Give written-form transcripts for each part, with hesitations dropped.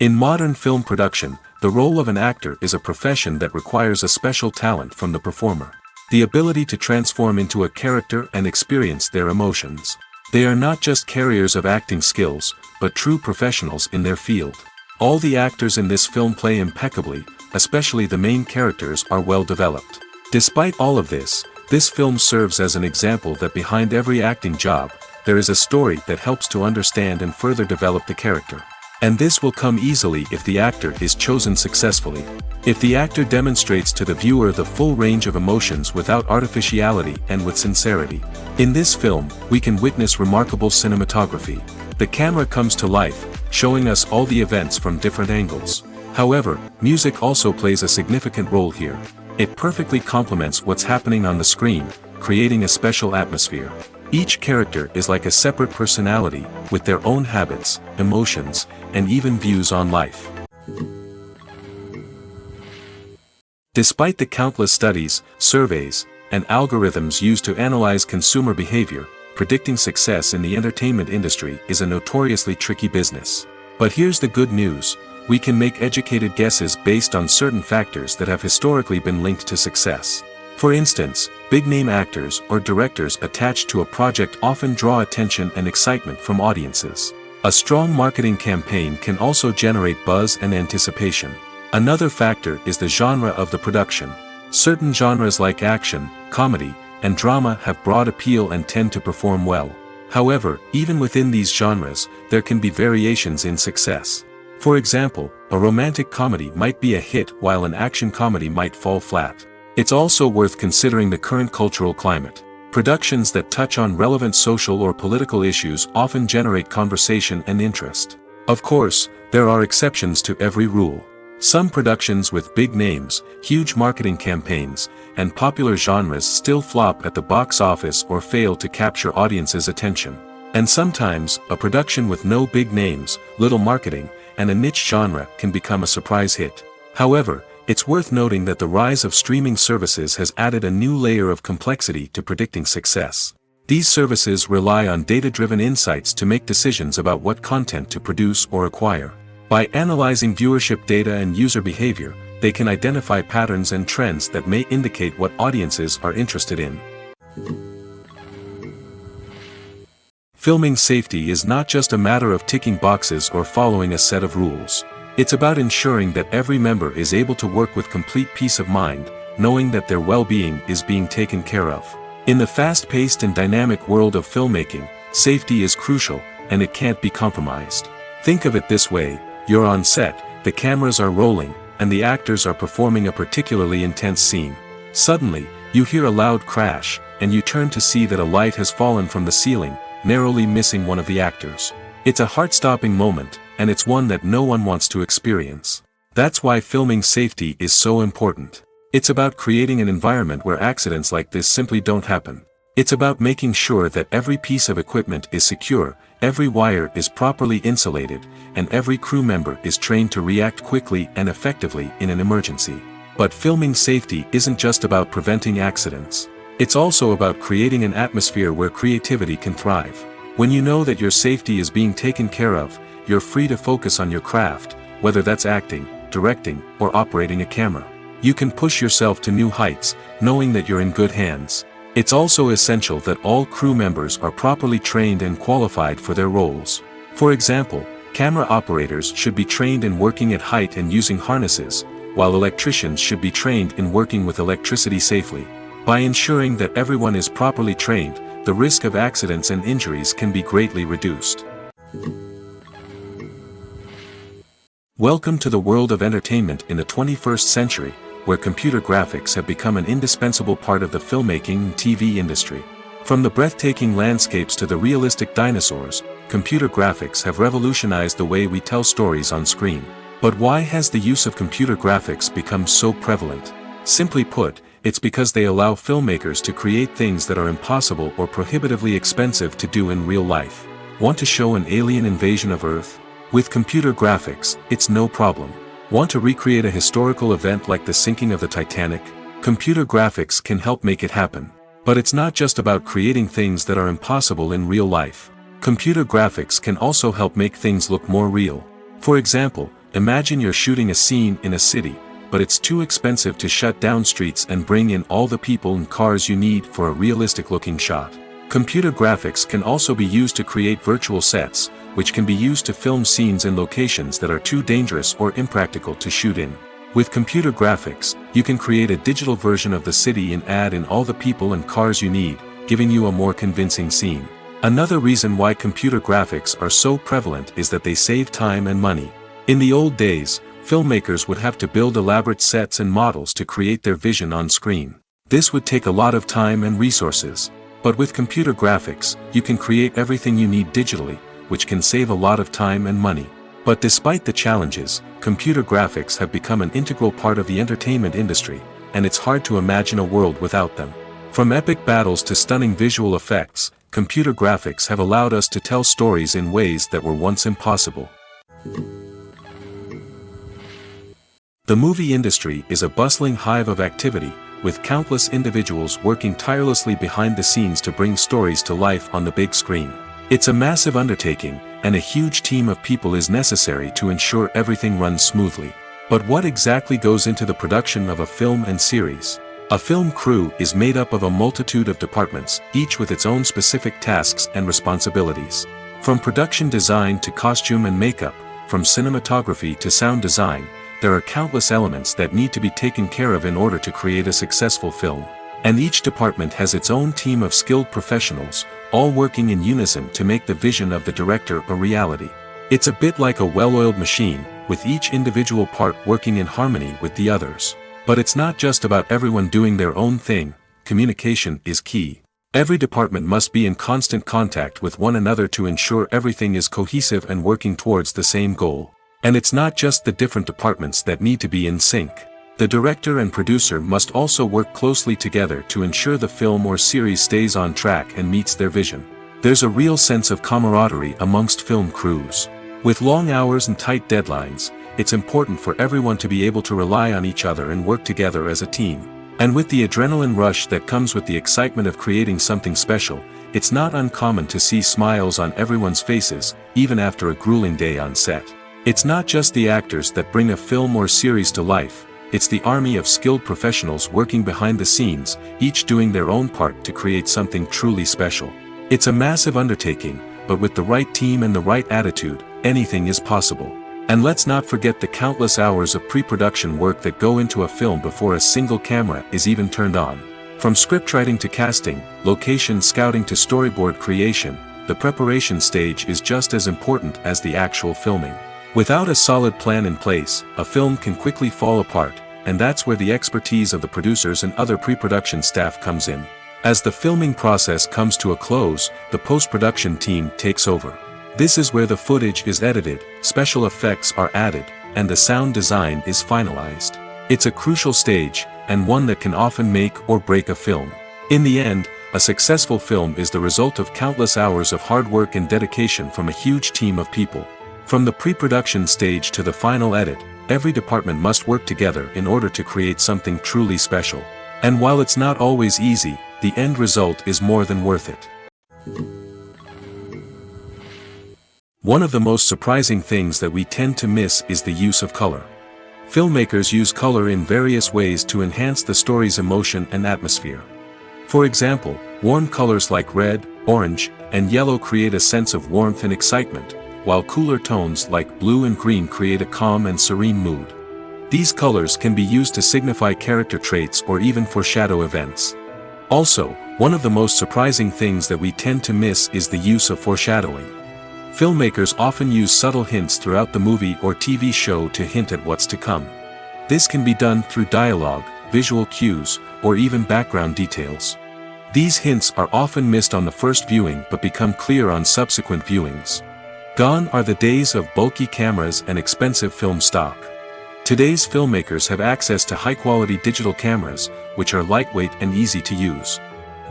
In modern film production, the role of an actor is a profession that requires a special talent from the performer. The ability to transform into a character and experience their emotions. They are not just carriers of acting skills, but true professionals in their field. All the actors in this film play impeccably, especially the main characters are well developed. Despite all of this film serves as an example that behind every acting job, there is a story that helps to understand and further develop the character. And this will come easily if the actor is chosen successfully. If the actor demonstrates to the viewer the full range of emotions without artificiality and with sincerity. In this film, we can witness remarkable cinematography. The camera comes to life, showing us all the events from different angles. However, music also plays a significant role here. It perfectly complements what's happening on the screen, creating a special atmosphere. Each character is like a separate personality, with their own habits, emotions, and even views on life. Despite the countless studies, surveys, and algorithms used to analyze consumer behavior, predicting success in the entertainment industry is a notoriously tricky business. But here's the good news: we can make educated guesses based on certain factors that have historically been linked to success. For instance, big-name actors or directors attached to a project often draw attention and excitement from audiences. A strong marketing campaign can also generate buzz and anticipation. Another factor is the genre of the production. Certain genres like action, comedy, and drama have broad appeal and tend to perform well. However, even within these genres, there can be variations in success. For example, a romantic comedy might be a hit while an action comedy might fall flat. It's also worth considering the current cultural climate. Productions that touch on relevant social or political issues often generate conversation and interest. Of course, there are exceptions to every rule. Some productions with big names, huge marketing campaigns, and popular genres still flop at the box office or fail to capture audiences' attention. And sometimes, a production with no big names, little marketing, and a niche genre can become a surprise hit. However, it's worth noting that the rise of streaming services has added a new layer of complexity to predicting success. These services rely on data-driven insights to make decisions about what content to produce or acquire. By analyzing viewership data and user behavior, they can identify patterns and trends that may indicate what audiences are interested in. Filming safety is not just a matter of ticking boxes or following a set of rules. It's about ensuring that every member is able to work with complete peace of mind, knowing that their well-being is being taken care of. In the fast-paced and dynamic world of filmmaking, safety is crucial, and it can't be compromised. Think of it this way: you're on set, the cameras are rolling, and the actors are performing a particularly intense scene. Suddenly, you hear a loud crash, and you turn to see that a light has fallen from the ceiling, narrowly missing one of the actors. It's a heart-stopping moment, and it's one that no one wants to experience. That's why filming safety is so important. It's about creating an environment where accidents like this simply don't happen. It's about making sure that every piece of equipment is secure, every wire is properly insulated, and every crew member is trained to react quickly and effectively in an emergency. But filming safety isn't just about preventing accidents. It's also about creating an atmosphere where creativity can thrive. When you know that your safety is being taken care of, you're free to focus on your craft, whether that's acting, directing, or operating a camera. You can push yourself to new heights, knowing that you're in good hands. It's also essential that all crew members are properly trained and qualified for their roles. For example, camera operators should be trained in working at height and using harnesses, while electricians should be trained in working with electricity safely. By ensuring that everyone is properly trained, the risk of accidents and injuries can be greatly reduced. Welcome to the world of entertainment in the 21st century, where computer graphics have become an indispensable part of the filmmaking and TV industry. From the breathtaking landscapes to the realistic dinosaurs, computer graphics have revolutionized the way we tell stories on screen. But why has the use of computer graphics become so prevalent? Simply put, it's because they allow filmmakers to create things that are impossible or prohibitively expensive to do in real life. Want to show an alien invasion of Earth? With computer graphics, it's no problem. Want to recreate a historical event like the sinking of the Titanic? Computer graphics can help make it happen. But it's not just about creating things that are impossible in real life. Computer graphics can also help make things look more real. For example, Imagine you're shooting a scene in a city, but it's too expensive to shut down streets and bring in all the people and cars you need for a realistic-looking shot. Computer graphics can also be used to create virtual sets, which can be used to film scenes in locations that are too dangerous or impractical to shoot in. With computer graphics, you can create a digital version of the city and add in all the people and cars you need, giving you a more convincing scene. Another reason why computer graphics are so prevalent is that they save time and money. In the old days, filmmakers would have to build elaborate sets and models to create their vision on screen. This would take a lot of time and resources. But with computer graphics, you can create everything you need digitally, which can save a lot of time and money. But despite the challenges, computer graphics have become an integral part of the entertainment industry, and it's hard to imagine a world without them. From epic battles to stunning visual effects, computer graphics have allowed us to tell stories in ways that were once impossible. The movie industry is a bustling hive of activity, with countless individuals working tirelessly behind the scenes to bring stories to life on the big screen. It's a massive undertaking, and a huge team of people is necessary to ensure everything runs smoothly. But what exactly goes into the production of a film and series? A film crew is made up of a multitude of departments, each with its own specific tasks and responsibilities. From production design to costume and makeup, from cinematography to sound design, there are countless elements that need to be taken care of in order to create a successful film. And each department has its own team of skilled professionals, all working in unison to make the vision of the director a reality. It's a bit like a well-oiled machine, with each individual part working in harmony with the others. But it's not just about everyone doing their own thing. Communication is key. Every department must be in constant contact with one another to ensure everything is cohesive and working towards the same goal. And it's not just the different departments that need to be in sync. The director and producer must also work closely together to ensure the film or series stays on track and meets their vision. There's a real sense of camaraderie amongst film crews. With long hours and tight deadlines, it's important for everyone to be able to rely on each other and work together as a team. And with the adrenaline rush that comes with the excitement of creating something special, it's not uncommon to see smiles on everyone's faces, even after a grueling day on set. It's not just the actors that bring a film or series to life, it's the army of skilled professionals working behind the scenes, each doing their own part to create something truly special. It's a massive undertaking, but with the right team and the right attitude, anything is possible. And let's not forget the countless hours of pre-production work that go into a film before a single camera is even turned on. From scriptwriting to casting, location scouting to storyboard creation, the preparation stage is just as important as the actual filming. Without a solid plan in place, a film can quickly fall apart, and that's where the expertise of the producers and other pre-production staff comes in. As the filming process comes to a close, the post-production team takes over. This is where the footage is edited, special effects are added, and the sound design is finalized. It's a crucial stage, and one that can often make or break a film. In the end, a successful film is the result of countless hours of hard work and dedication from a huge team of people. From the pre-production stage to the final edit, every department must work together in order to create something truly special. And while it's not always easy, the end result is more than worth it. One of the most surprising things that we tend to miss is the use of color. Filmmakers use color in various ways to enhance the story's emotion and atmosphere. For example, warm colors like red, orange, and yellow create a sense of warmth and excitement, while cooler tones like blue and green create a calm and serene mood. These colors can be used to signify character traits or even foreshadow events. Also, one of the most surprising things that we tend to miss is the use of foreshadowing. Filmmakers often use subtle hints throughout the movie or TV show to hint at what's to come. This can be done through dialogue, visual cues, or even background details. These hints are often missed on the first viewing but become clear on subsequent viewings. Gone are the days of bulky cameras and expensive film stock. Today's filmmakers have access to high-quality digital cameras, which are lightweight and easy to use.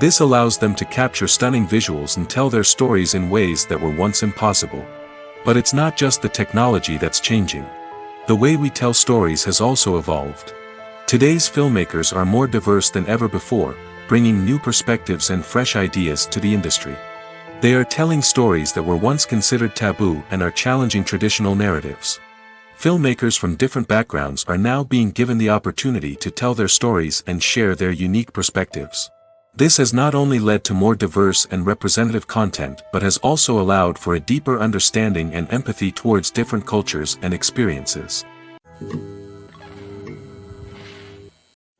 This allows them to capture stunning visuals and tell their stories in ways that were once impossible. But it's not just the technology that's changing. The way we tell stories has also evolved. Today's filmmakers are more diverse than ever before, bringing new perspectives and fresh ideas to the industry. They are telling stories that were once considered taboo and are challenging traditional narratives. Filmmakers from different backgrounds are now being given the opportunity to tell their stories and share their unique perspectives. This has not only led to more diverse and representative content but has also allowed for a deeper understanding and empathy towards different cultures and experiences.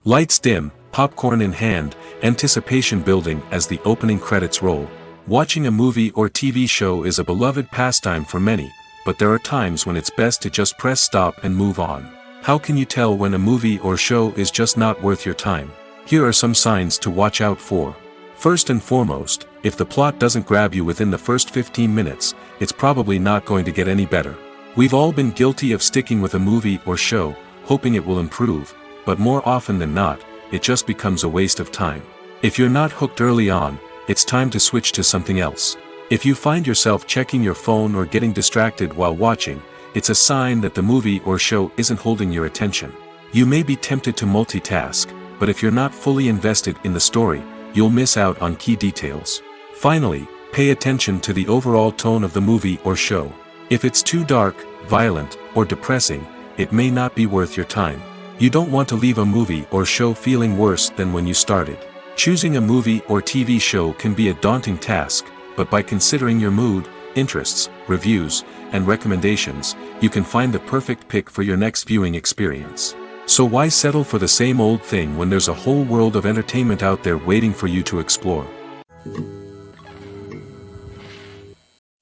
Lights dim, popcorn in hand, anticipation building as the opening credits roll. Watching a movie or TV show is a beloved pastime for many, but there are times when it's best to just press stop and move on. How can you tell when a movie or show is just not worth your time? Here are some signs to watch out for. First and foremost, if the plot doesn't grab you within the first 15 minutes, it's probably not going to get any better. We've all been guilty of sticking with a movie or show, hoping it will improve, but more often than not, it just becomes a waste of time. If you're not hooked early on, it's time to switch to something else. If you find yourself checking your phone or getting distracted while watching, it's a sign that the movie or show isn't holding your attention. You may be tempted to multitask, but if you're not fully invested in the story, you'll miss out on key details. Finally, pay attention to the overall tone of the movie or show. If it's too dark, violent, or depressing, it may not be worth your time. You don't want to leave a movie or show feeling worse than when you started. Choosing a movie or TV show can be a daunting task, but by considering your mood, interests, reviews, and recommendations, you can find the perfect pick for your next viewing experience. So why settle for the same old thing when there's a whole world of entertainment out there waiting for you to explore?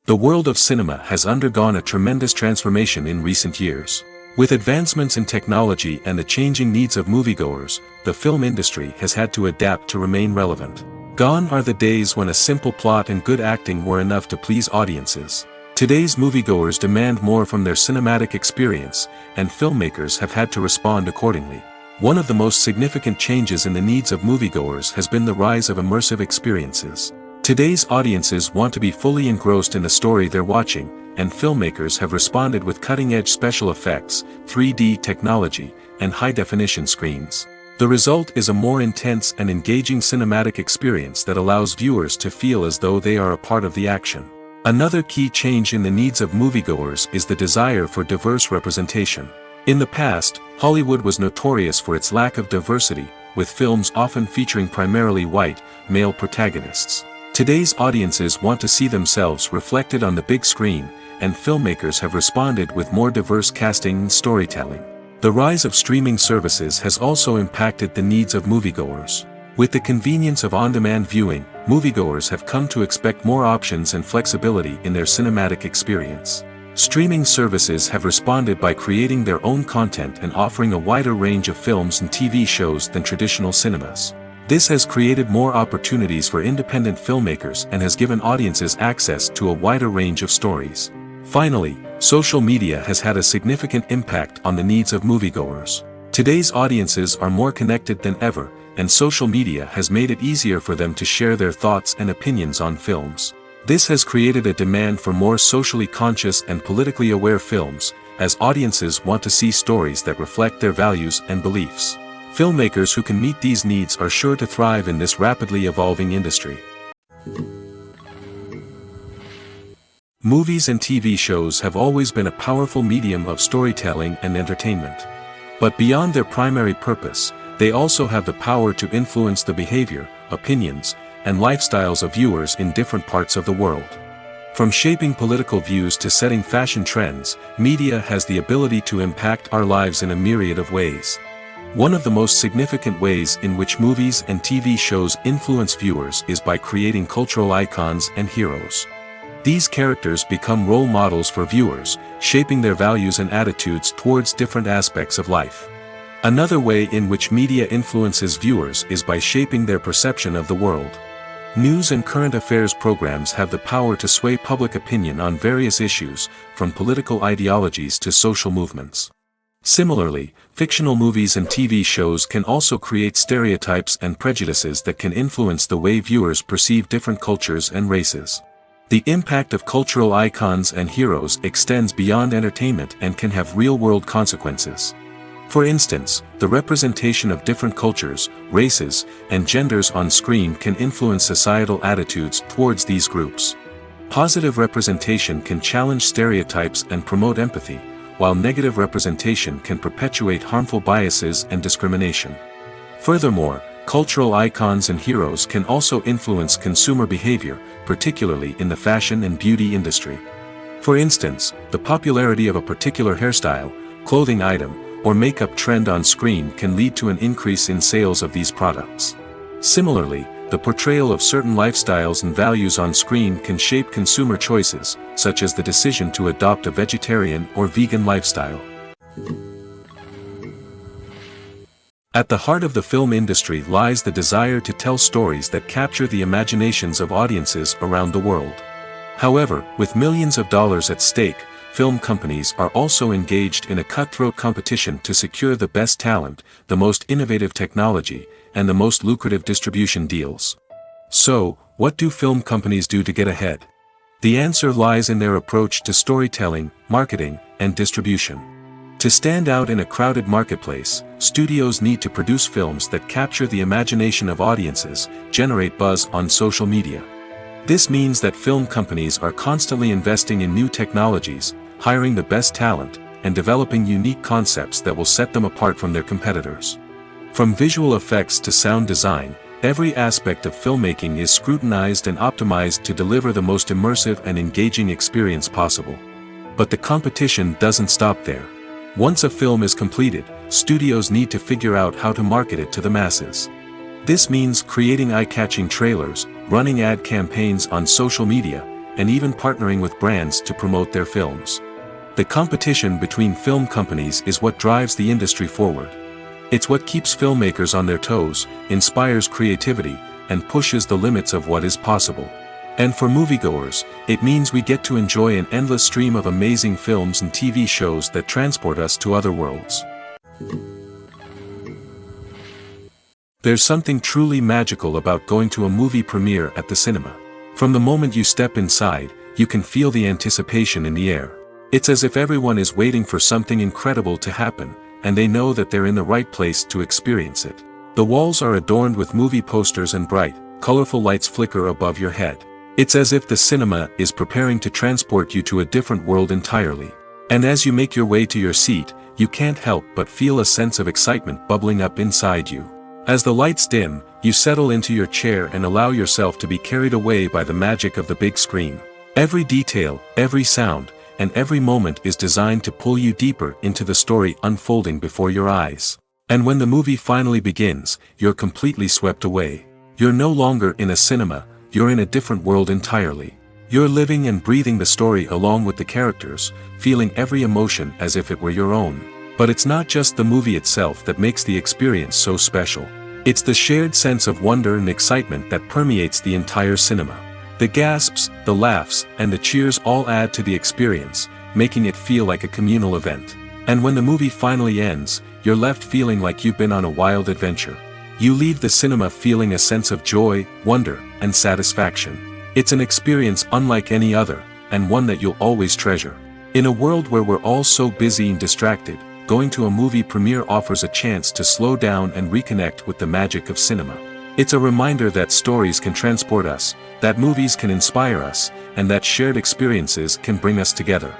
The world of cinema has undergone a tremendous transformation in recent years. With advancements in technology and the changing needs of moviegoers, the film industry has had to adapt to remain relevant. Gone are the days when a simple plot and good acting were enough to please audiences. Today's moviegoers demand more from their cinematic experience, and filmmakers have had to respond accordingly. One of the most significant changes in the needs of moviegoers has been the rise of immersive experiences. Today's audiences want to be fully engrossed in the story they're watching, and filmmakers have responded with cutting-edge special effects, 3D technology, and high-definition screens. The result is a more intense and engaging cinematic experience that allows viewers to feel as though they are a part of the action. Another key change in the needs of moviegoers is the desire for diverse representation. In the past, Hollywood was notorious for its lack of diversity, with films often featuring primarily white, male protagonists. Today's audiences want to see themselves reflected on the big screen, and filmmakers have responded with more diverse casting and storytelling. The rise of streaming services has also impacted the needs of moviegoers. With the convenience of on-demand viewing, moviegoers have come to expect more options and flexibility in their cinematic experience. Streaming services have responded by creating their own content and offering a wider range of films and TV shows than traditional cinemas. This has created more opportunities for independent filmmakers and has given audiences access to a wider range of stories. Finally, social media has had a significant impact on the needs of moviegoers. Today's audiences are more connected than ever, and social media has made it easier for them to share their thoughts and opinions on films. This has created a demand for more socially conscious and politically aware films, as audiences want to see stories that reflect their values and beliefs. Filmmakers who can meet these needs are sure to thrive in this rapidly evolving industry. Movies and TV shows have always been a powerful medium of storytelling and entertainment. But beyond their primary purpose, they also have the power to influence the behavior, opinions, and lifestyles of viewers in different parts of the world. From shaping political views to setting fashion trends, media has the ability to impact our lives in a myriad of ways. One of the most significant ways in which movies and TV shows influence viewers is by creating cultural icons and heroes. These characters become role models for viewers, shaping their values and attitudes towards different aspects of life. Another way in which media influences viewers is by shaping their perception of the world. News and current affairs programs have the power to sway public opinion on various issues, from political ideologies to social movements. Similarly, fictional movies and TV shows can also create stereotypes and prejudices that can influence the way viewers perceive different cultures and races. The impact of cultural icons and heroes extends beyond entertainment and can have real-world consequences. For instance, the representation of different cultures, races, and genders on screen can influence societal attitudes towards these groups. Positive representation can challenge stereotypes and promote empathy, while negative representation can perpetuate harmful biases and discrimination. Furthermore, cultural icons and heroes can also influence consumer behavior, particularly in the fashion and beauty industry. For instance, the popularity of a particular hairstyle, clothing item, or makeup trend on screen can lead to an increase in sales of these products. Similarly, the portrayal of certain lifestyles and values on screen can shape consumer choices, such as the decision to adopt a vegetarian or vegan lifestyle. At the heart of the film industry lies the desire to tell stories that capture the imaginations of audiences around the world. However, with millions of dollars at stake, film companies are also engaged in a cutthroat competition to secure the best talent, the most innovative technology, and the most lucrative distribution deals. So, what do film companies do to get ahead? The answer lies in their approach to storytelling, marketing, and distribution. To stand out in a crowded marketplace, studios need to produce films that capture the imagination of audiences, generate buzz on social media. This means that film companies are constantly investing in new technologies, hiring the best talent, and developing unique concepts that will set them apart from their competitors. From visual effects to sound design, every aspect of filmmaking is scrutinized and optimized to deliver the most immersive and engaging experience possible. But the competition doesn't stop there. Once a film is completed, studios need to figure out how to market it to the masses. This means creating eye-catching trailers, running ad campaigns on social media, and even partnering with brands to promote their films. The competition between film companies is what drives the industry forward. It's what keeps filmmakers on their toes, inspires creativity, and pushes the limits of what is possible. And for moviegoers, it means we get to enjoy an endless stream of amazing films and TV shows that transport us to other worlds. There's something truly magical about going to a movie premiere at the cinema. From the moment you step inside, you can feel the anticipation in the air. It's as if everyone is waiting for something incredible to happen, and they know that they're in the right place to experience it. The walls are adorned with movie posters and bright, colorful lights flicker above your head. It's as if the cinema is preparing to transport you to a different world entirely. And as you make your way to your seat, you can't help but feel a sense of excitement bubbling up inside you. As the lights dim, you settle into your chair and allow yourself to be carried away by the magic of the big screen. Every detail, every sound, and every moment is designed to pull you deeper into the story unfolding before your eyes. And when the movie finally begins, you're completely swept away. You're no longer in a cinema, you're in a different world entirely. You're living and breathing the story along with the characters, feeling every emotion as if it were your own. But it's not just the movie itself that makes the experience so special. It's the shared sense of wonder and excitement that permeates the entire cinema. The gasps, the laughs, and the cheers all add to the experience, making it feel like a communal event. And when the movie finally ends, you're left feeling like you've been on a wild adventure. You leave the cinema feeling a sense of joy, wonder, and satisfaction. It's an experience unlike any other, and one that you'll always treasure. In a world where we're all so busy and distracted, going to a movie premiere offers a chance to slow down and reconnect with the magic of cinema. It's a reminder that stories can transport us, that movies can inspire us, and that shared experiences can bring us together.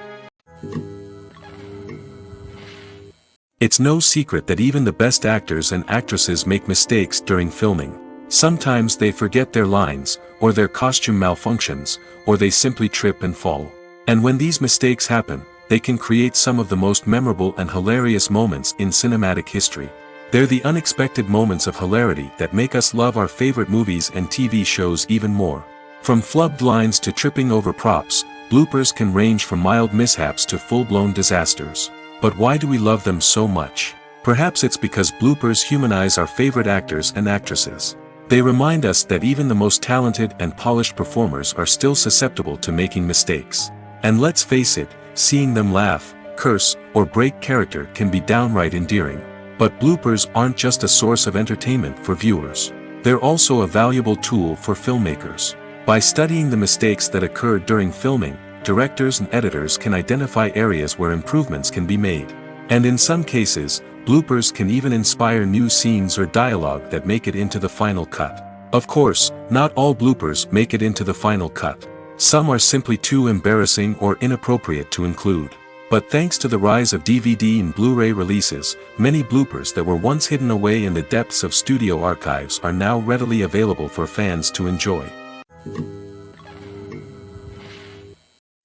It's no secret that even the best actors and actresses make mistakes during filming. Sometimes they forget their lines, or their costume malfunctions, or they simply trip and fall. And when these mistakes happen, they can create some of the most memorable and hilarious moments in cinematic history. They're the unexpected moments of hilarity that make us love our favorite movies and TV shows even more. From flubbed lines to tripping over props, bloopers can range from mild mishaps to full-blown disasters. But why do we love them so much? Perhaps it's because bloopers humanize our favorite actors and actresses. They remind us that even the most talented and polished performers are still susceptible to making mistakes. And let's face it, seeing them laugh, curse, or break character can be downright endearing. But bloopers aren't just a source of entertainment for viewers. They're also a valuable tool for filmmakers. By studying the mistakes that occurred during filming, directors and editors can identify areas where improvements can be made. And in some cases, bloopers can even inspire new scenes or dialogue that make it into the final cut. Of course, not all bloopers make it into the final cut. Some are simply too embarrassing or inappropriate to include. But thanks to the rise of DVD and Blu-ray releases, many bloopers that were once hidden away in the depths of studio archives are now readily available for fans to enjoy.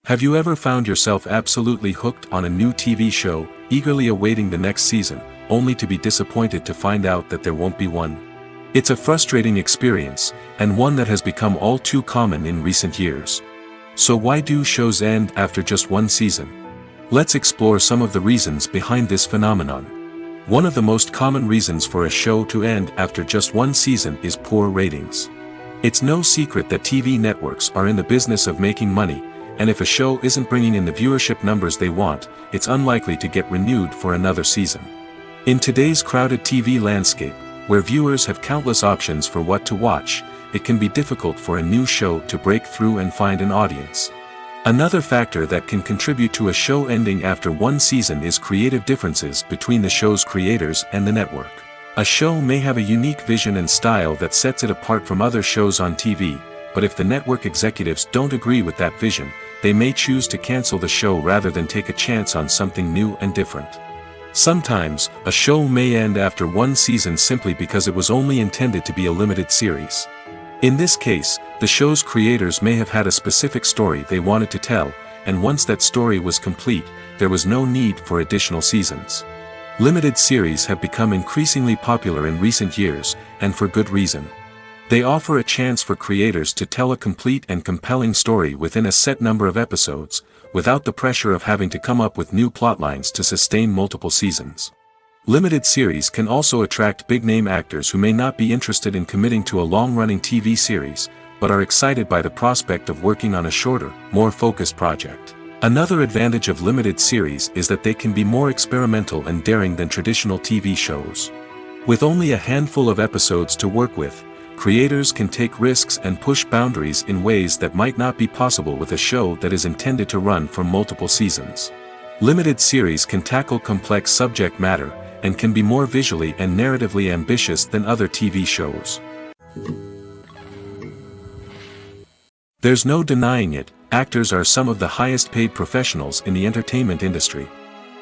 Have you ever found yourself absolutely hooked on a new TV show, eagerly awaiting the next season, only to be disappointed to find out that there won't be one? It's a frustrating experience, and one that has become all too common in recent years. So why do shows end after just one season? Let's explore some of the reasons behind this phenomenon. One of the most common reasons for a show to end after just one season is poor ratings. It's no secret that TV networks are in the business of making money, and if a show isn't bringing in the viewership numbers they want, it's unlikely to get renewed for another season. In today's crowded TV landscape, where viewers have countless options for what to watch, it can be difficult for a new show to break through and find an audience. Another factor that can contribute to a show ending after one season is creative differences between the show's creators and the network. A show may have a unique vision and style that sets it apart from other shows on TV, but if the network executives don't agree with that vision, they may choose to cancel the show rather than take a chance on something new and different. Sometimes, a show may end after one season simply because it was only intended to be a limited series. In this case, the show's creators may have had a specific story they wanted to tell, and once that story was complete, there was no need for additional seasons. Limited series have become increasingly popular in recent years, and for good reason. They offer a chance for creators to tell a complete and compelling story within a set number of episodes, without the pressure of having to come up with new plotlines to sustain multiple seasons. Limited series can also attract big-name actors who may not be interested in committing to a long-running TV series, but are excited by the prospect of working on a shorter, more focused project. Another advantage of limited series is that they can be more experimental and daring than traditional TV shows. With only a handful of episodes to work with, creators can take risks and push boundaries in ways that might not be possible with a show that is intended to run for multiple seasons. Limited series can tackle complex subject matter, and can be more visually and narratively ambitious than other TV shows. There's no denying it, actors are some of the highest paid professionals in the entertainment industry.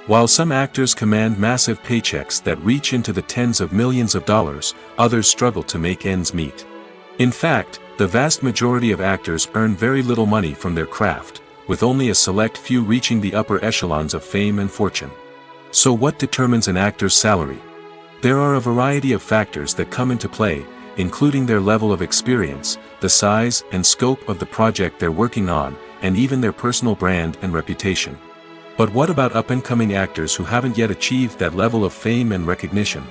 While some actors command massive paychecks that reach into the tens of millions of dollars, others struggle to make ends meet. In fact, the vast majority of actors earn very little money from their craft, with only a select few reaching the upper echelons of fame and fortune. So what determines an actor's salary? There are a variety of factors that come into play, including their level of experience, the size and scope of the project they're working on, and even their personal brand and reputation. But what about up-and-coming actors who haven't yet achieved that level of fame and recognition?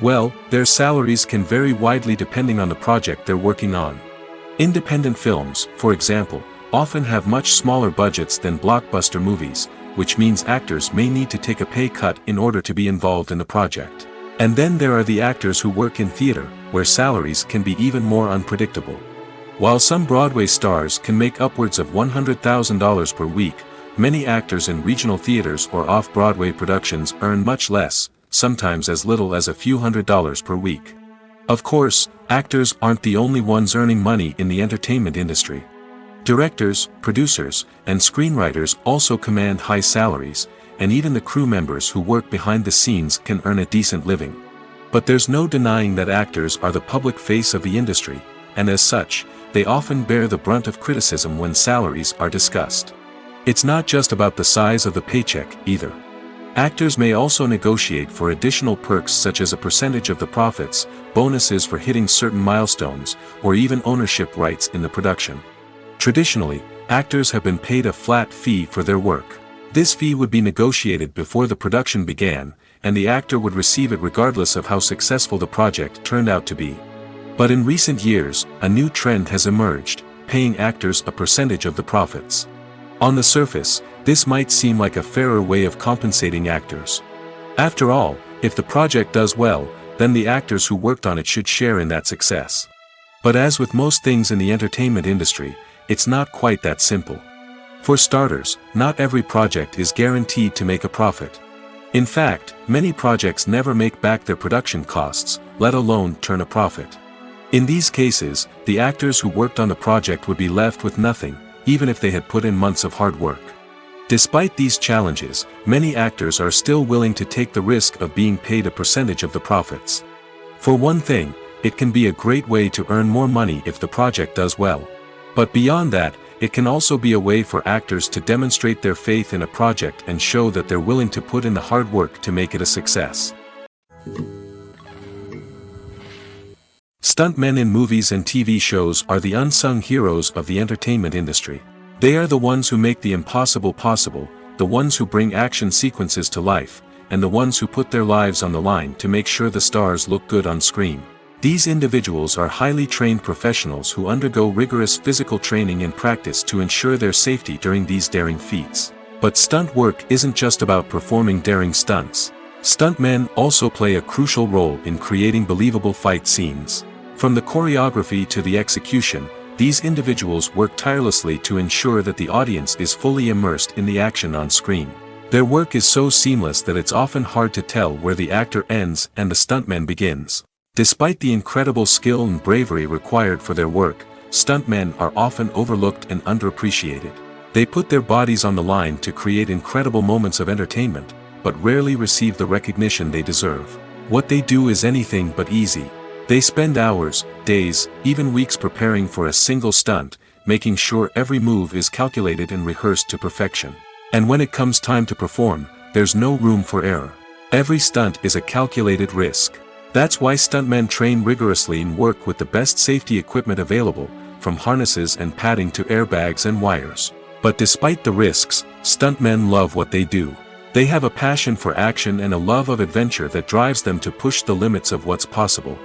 Well, their salaries can vary widely depending on the project they're working on. Independent films, for example, often have much smaller budgets than blockbuster movies, which means actors may need to take a pay cut in order to be involved in the project. And then there are the actors who work in theater, where salaries can be even more unpredictable. While some Broadway stars can make upwards of $100,000 per week, many actors in regional theaters or off-Broadway productions earn much less, sometimes as little as a few $100s per week. Of course, actors aren't the only ones earning money in the entertainment industry. Directors, producers, and screenwriters also command high salaries, and even the crew members who work behind the scenes can earn a decent living. But there's no denying that actors are the public face of the industry, and as such, they often bear the brunt of criticism when salaries are discussed. It's not just about the size of the paycheck, either. Actors may also negotiate for additional perks such as a percentage of the profits, bonuses for hitting certain milestones, or even ownership rights in the production. Traditionally, actors have been paid a flat fee for their work. This fee would be negotiated before the production began, and the actor would receive it regardless of how successful the project turned out to be. But in recent years, a new trend has emerged, paying actors a percentage of the profits. On the surface, this might seem like a fairer way of compensating actors. After all, if the project does well, then the actors who worked on it should share in that success. But as with most things in the entertainment industry, it's not quite that simple. For starters, not every project is guaranteed to make a profit. In fact, many projects never make back their production costs, let alone turn a profit. In these cases, the actors who worked on the project would be left with nothing, even if they had put in months of hard work. Despite these challenges, many actors are still willing to take the risk of being paid a percentage of the profits. For one thing, it can be a great way to earn more money if the project does well. But beyond that, it can also be a way for actors to demonstrate their faith in a project and show that they're willing to put in the hard work to make it a success. Stuntmen in movies and TV shows are the unsung heroes of the entertainment industry. They are the ones who make the impossible possible, the ones who bring action sequences to life, and the ones who put their lives on the line to make sure the stars look good on screen. These individuals are highly trained professionals who undergo rigorous physical training and practice to ensure their safety during these daring feats. But stunt work isn't just about performing daring stunts. Stuntmen also play a crucial role in creating believable fight scenes. From the choreography to the execution, these individuals work tirelessly to ensure that the audience is fully immersed in the action on screen. Their work is so seamless that it's often hard to tell where the actor ends and the stuntman begins. Despite the incredible skill and bravery required for their work, stuntmen are often overlooked and underappreciated. They put their bodies on the line to create incredible moments of entertainment, but rarely receive the recognition they deserve. What they do is anything but easy. They spend hours, days, even weeks preparing for a single stunt, making sure every move is calculated and rehearsed to perfection. And when it comes time to perform, there's no room for error. Every stunt is a calculated risk. That's why stuntmen train rigorously and work with the best safety equipment available, from harnesses and padding to airbags and wires. But despite the risks, stuntmen love what they do. They have a passion for action and a love of adventure that drives them to push the limits of what's possible.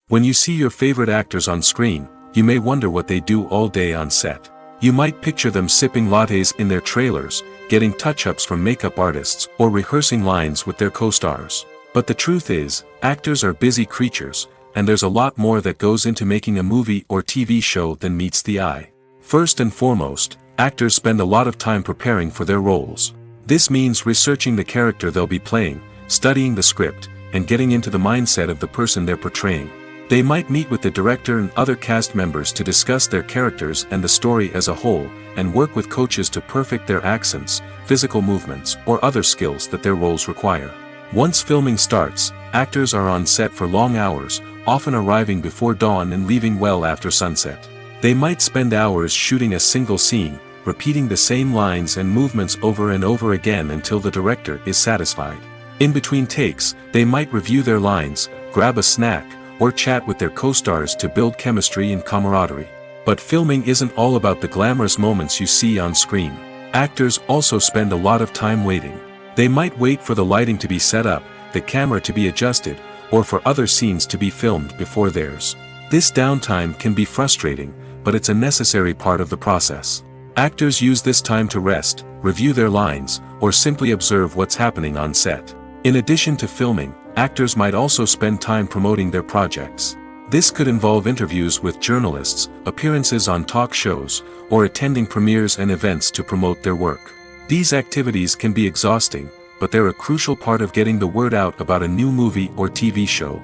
When you see your favorite actors on screen, you may wonder what they do all day on set. You might picture them sipping lattes in their trailers, getting touch-ups from makeup artists, or rehearsing lines with their co-stars. But the truth is, actors are busy creatures, and there's a lot more that goes into making a movie or TV show than meets the eye. First and foremost, actors spend a lot of time preparing for their roles. This means researching the character they'll be playing, studying the script, and getting into the mindset of the person they're portraying. They might meet with the director and other cast members to discuss their characters and the story as a whole, and work with coaches to perfect their accents, physical movements, or other skills that their roles require. Once filming starts, actors are on set for long hours, often arriving before dawn and leaving well after sunset. They might spend hours shooting a single scene, repeating the same lines and movements over and over again until the director is satisfied. In between takes, they might review their lines, grab a snack, or chat with their co-stars to build chemistry and camaraderie. But filming isn't all about the glamorous moments you see on screen. Actors also spend a lot of time waiting. They might wait for the lighting to be set up, the camera to be adjusted, or for other scenes to be filmed before theirs. This downtime can be frustrating, but it's a necessary part of the process. Actors use this time to rest, review their lines, or simply observe what's happening on set. In addition to filming, actors might also spend time promoting their projects. This could involve interviews with journalists, appearances on talk shows, or attending premieres and events to promote their work. These activities can be exhausting, but they're a crucial part of getting the word out about a new movie or TV show.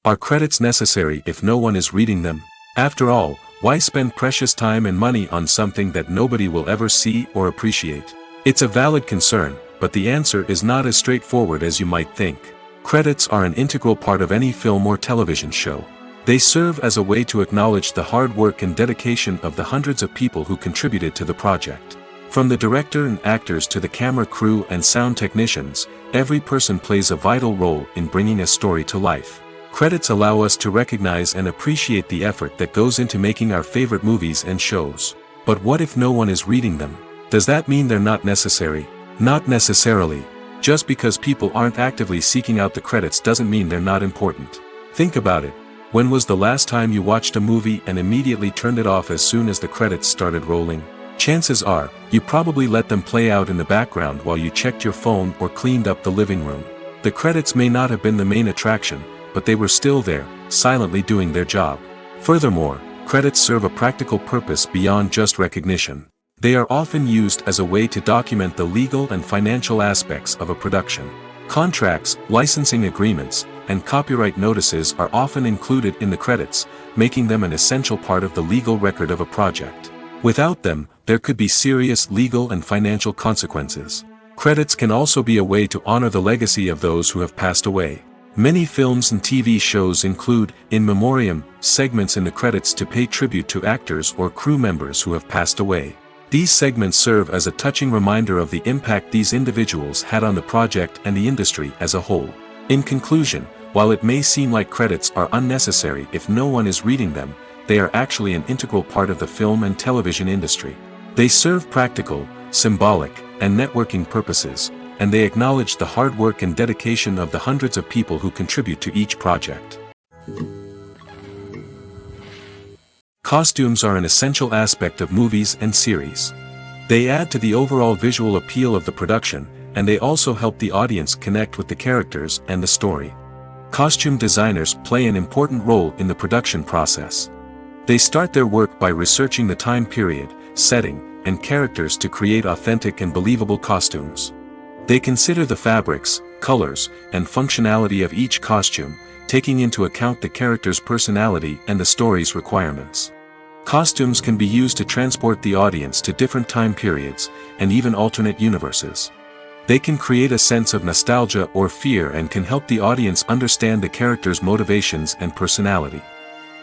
Are credits necessary if no one is reading them? After all, why spend precious time and money on something that nobody will ever see or appreciate? It's a valid concern, but the answer is not as straightforward as you might think. Credits are an integral part of any film or television show. They serve as a way to acknowledge the hard work and dedication of the hundreds of people who contributed to the project. From the director and actors to the camera crew and sound technicians, every person plays a vital role in bringing a story to life. Credits allow us to recognize and appreciate the effort that goes into making our favorite movies and shows. But what if no one is reading them? Does that mean they're not necessary? Not necessarily. Just because people aren't actively seeking out the credits doesn't mean they're not important. Think about it. When was the last time you watched a movie and immediately turned it off as soon as the credits started rolling? Chances are, you probably let them play out in the background while you checked your phone or cleaned up the living room. The credits may not have been the main attraction, but they were still there, silently doing their job. Furthermore, credits serve a practical purpose beyond just recognition. They are often used as a way to document the legal and financial aspects of a production. Contracts, licensing agreements, and copyright notices are often included in the credits, making them an essential part of the legal record of a project. Without them, there could be serious legal and financial consequences. Credits can also be a way to honor the legacy of those who have passed away. Many films and TV shows include, in memoriam, segments in the credits to pay tribute to actors or crew members who have passed away. These segments serve as a touching reminder of the impact these individuals had on the project and the industry as a whole. In conclusion, while it may seem like credits are unnecessary if no one is reading them, they are actually an integral part of the film and television industry. They serve practical, symbolic, and networking purposes, and they acknowledge the hard work and dedication of the hundreds of people who contribute to each project. Costumes are an essential aspect of movies and series. They add to the overall visual appeal of the production, and they also help the audience connect with the characters and the story. Costume designers play an important role in the production process. They start their work by researching the time period, setting, and characters to create authentic and believable costumes. They consider the fabrics, colors, and functionality of each costume, taking into account the character's personality and the story's requirements. Costumes can be used to transport the audience to different time periods, and even alternate universes. They can create a sense of nostalgia or fear and can help the audience understand the character's motivations and personality.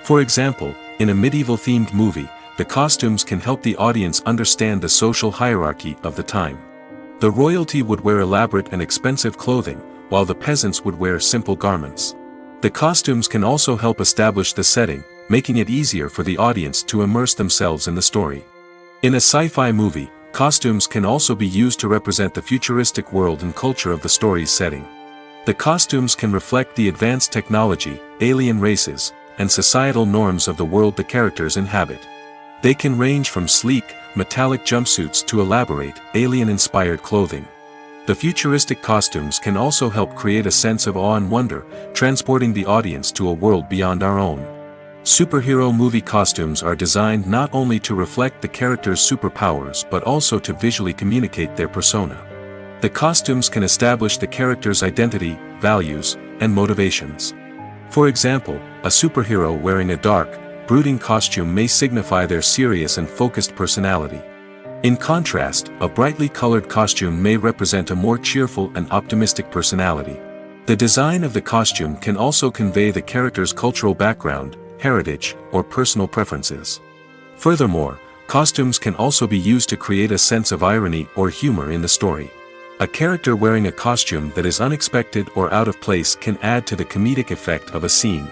For example, in a medieval-themed movie, the costumes can help the audience understand the social hierarchy of the time. The royalty would wear elaborate and expensive clothing, while the peasants would wear simple garments. The costumes can also help establish the setting, making it easier for the audience to immerse themselves in the story. In a sci-fi movie, costumes can also be used to represent the futuristic world and culture of the story's setting. The costumes can reflect the advanced technology, alien races, and societal norms of the world the characters inhabit. They can range from sleek, metallic jumpsuits to elaborate, alien-inspired clothing. The futuristic costumes can also help create a sense of awe and wonder, transporting the audience to a world beyond our own. Superhero movie costumes are designed not only to reflect the character's superpowers but also to visually communicate their persona. The costumes can establish the character's identity, values, and motivations. For example, a superhero wearing a dark, brooding costume may signify their serious and focused personality. In contrast, a brightly colored costume may represent a more cheerful and optimistic personality. The design of the costume can also convey the character's cultural background, heritage, or personal preferences. Furthermore, costumes can also be used to create a sense of irony or humor in the story. A character wearing a costume that is unexpected or out of place can add to the comedic effect of a scene.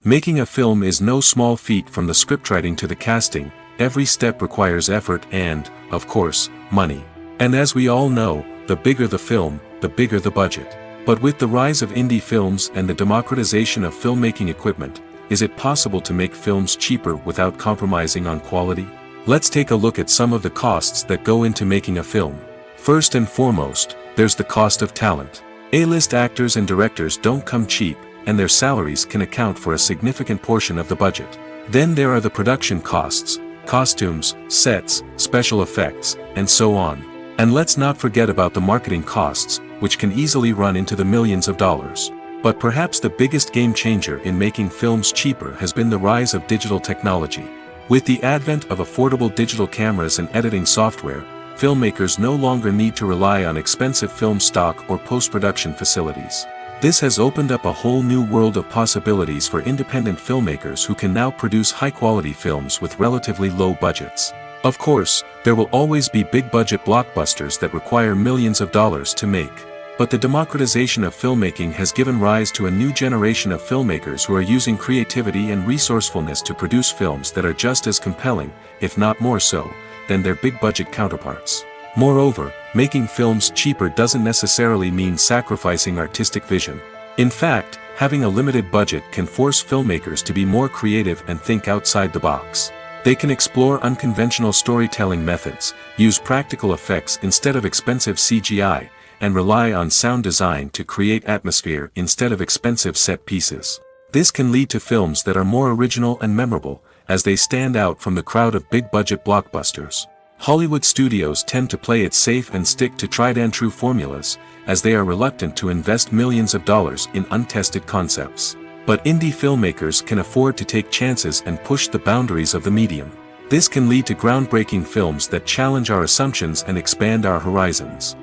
Making a film is no small feat. From the scriptwriting to the casting, every step requires effort and, of course, money. And as we all know, the bigger the film, the bigger the budget. But with the rise of indie films and the democratization of filmmaking equipment, is it possible to make films cheaper without compromising on quality? Let's take a look at some of the costs that go into making a film. First and foremost, there's the cost of talent. A-list actors and directors don't come cheap, and their salaries can account for a significant portion of the budget. Then there are the production costs, costumes, sets, special effects, and so on. And let's not forget about the marketing costs, which can easily run into the millions of dollars. But perhaps the biggest game changer in making films cheaper has been the rise of digital technology. With the advent of affordable digital cameras and editing software, filmmakers no longer need to rely on expensive film stock or post-production facilities. This has opened up a whole new world of possibilities for independent filmmakers who can now produce high-quality films with relatively low budgets. Of course, there will always be big-budget blockbusters that require millions of dollars to make. But the democratization of filmmaking has given rise to a new generation of filmmakers who are using creativity and resourcefulness to produce films that are just as compelling, if not more so, than their big-budget counterparts. Moreover, making films cheaper doesn't necessarily mean sacrificing artistic vision. In fact, having a limited budget can force filmmakers to be more creative and think outside the box. They can explore unconventional storytelling methods, use practical effects instead of expensive CGI, and rely on sound design to create atmosphere instead of expensive set pieces. This can lead to films that are more original and memorable, as they stand out from the crowd of big-budget blockbusters. Hollywood studios tend to play it safe and stick to tried-and-true formulas, as they are reluctant to invest millions of dollars in untested concepts. But indie filmmakers can afford to take chances and push the boundaries of the medium. This can lead to groundbreaking films that challenge our assumptions and expand our horizons.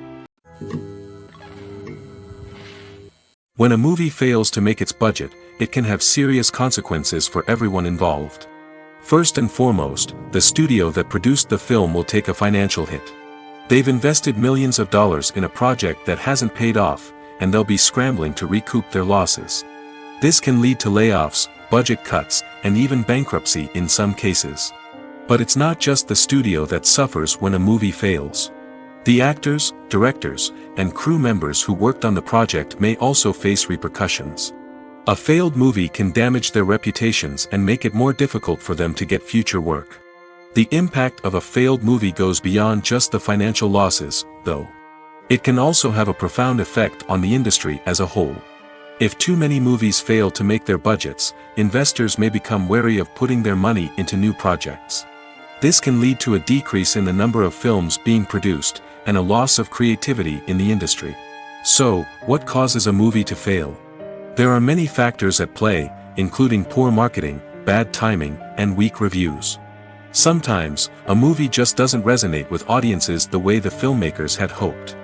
When a movie fails to make its budget, it can have serious consequences for everyone involved. First and foremost, the studio that produced the film will take a financial hit. They've invested millions of dollars in a project that hasn't paid off, and they'll be scrambling to recoup their losses. This can lead to layoffs, budget cuts, and even bankruptcy in some cases. But it's not just the studio that suffers when a movie fails. The actors, directors, and crew members who worked on the project may also face repercussions. A failed movie can damage their reputations and make it more difficult for them to get future work. The impact of a failed movie goes beyond just the financial losses, though. It can also have a profound effect on the industry as a whole. If too many movies fail to make their budgets, investors may become wary of putting their money into new projects. This can lead to a decrease in the number of films being produced, and a loss of creativity in the industry. So, what causes a movie to fail? There are many factors at play, including poor marketing, bad timing, and weak reviews. Sometimes, a movie just doesn't resonate with audiences the way the filmmakers had hoped.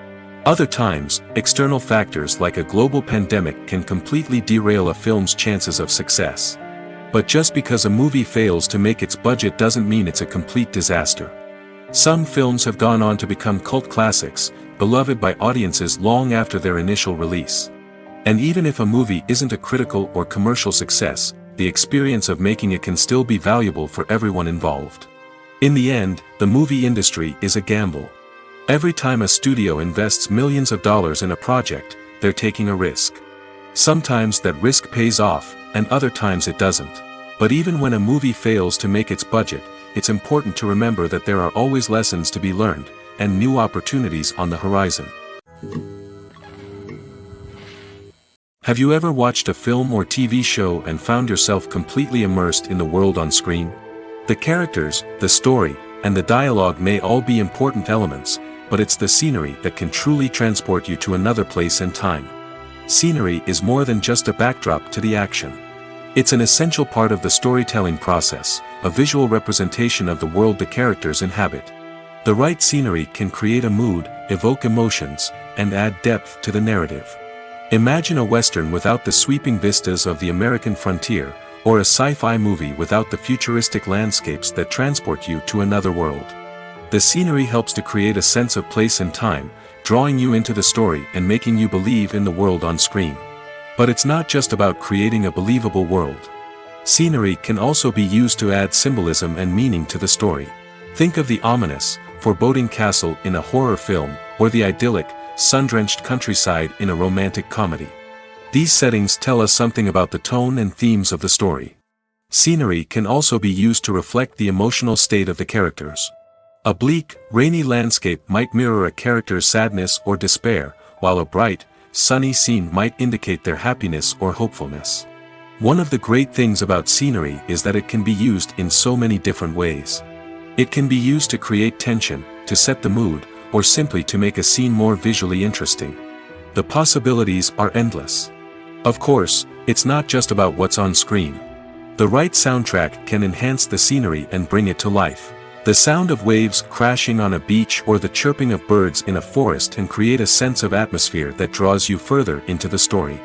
Other times, external factors like a global pandemic can completely derail a film's chances of success. But just because a movie fails to make its budget doesn't mean it's a complete disaster. Some films have gone on to become cult classics, beloved by audiences long after their initial release. And even if a movie isn't a critical or commercial success, the experience of making it can still be valuable for everyone involved. In the end, the movie industry is a gamble. Every time a studio invests millions of dollars in a project, they're taking a risk. Sometimes that risk pays off, and other times it doesn't. But even when a movie fails to make its budget, it's important to remember that there are always lessons to be learned, and new opportunities on the horizon. Have you ever watched a film or TV show and found yourself completely immersed in the world on screen? The characters, the story, and the dialogue may all be important elements, but it's the scenery that can truly transport you to another place and time. Scenery is more than just a backdrop to the action. It's an essential part of the storytelling process, a visual representation of the world the characters inhabit. The right scenery can create a mood, evoke emotions, and add depth to the narrative. Imagine a Western without the sweeping vistas of the American frontier, or a sci-fi movie without the futuristic landscapes that transport you to another world. The scenery helps to create a sense of place and time, drawing you into the story and making you believe in the world on screen. But it's not just about creating a believable world. Scenery can also be used to add symbolism and meaning to the story. Think of the ominous, foreboding castle in a horror film, or the idyllic, sun-drenched countryside in a romantic comedy. These settings tell us something about the tone and themes of the story. Scenery can also be used to reflect the emotional state of the characters. A bleak, rainy landscape might mirror a character's sadness or despair, while a bright, sunny scene might indicate their happiness or hopefulness. One of the great things about scenery is that it can be used in so many different ways. It can be used to create tension, to set the mood, or simply to make a scene more visually interesting. The possibilities are endless. Of course, it's not just about what's on screen. The right soundtrack can enhance the scenery and bring it to life. The sound of waves crashing on a beach or the chirping of birds in a forest can create a sense of atmosphere that draws you further into the story.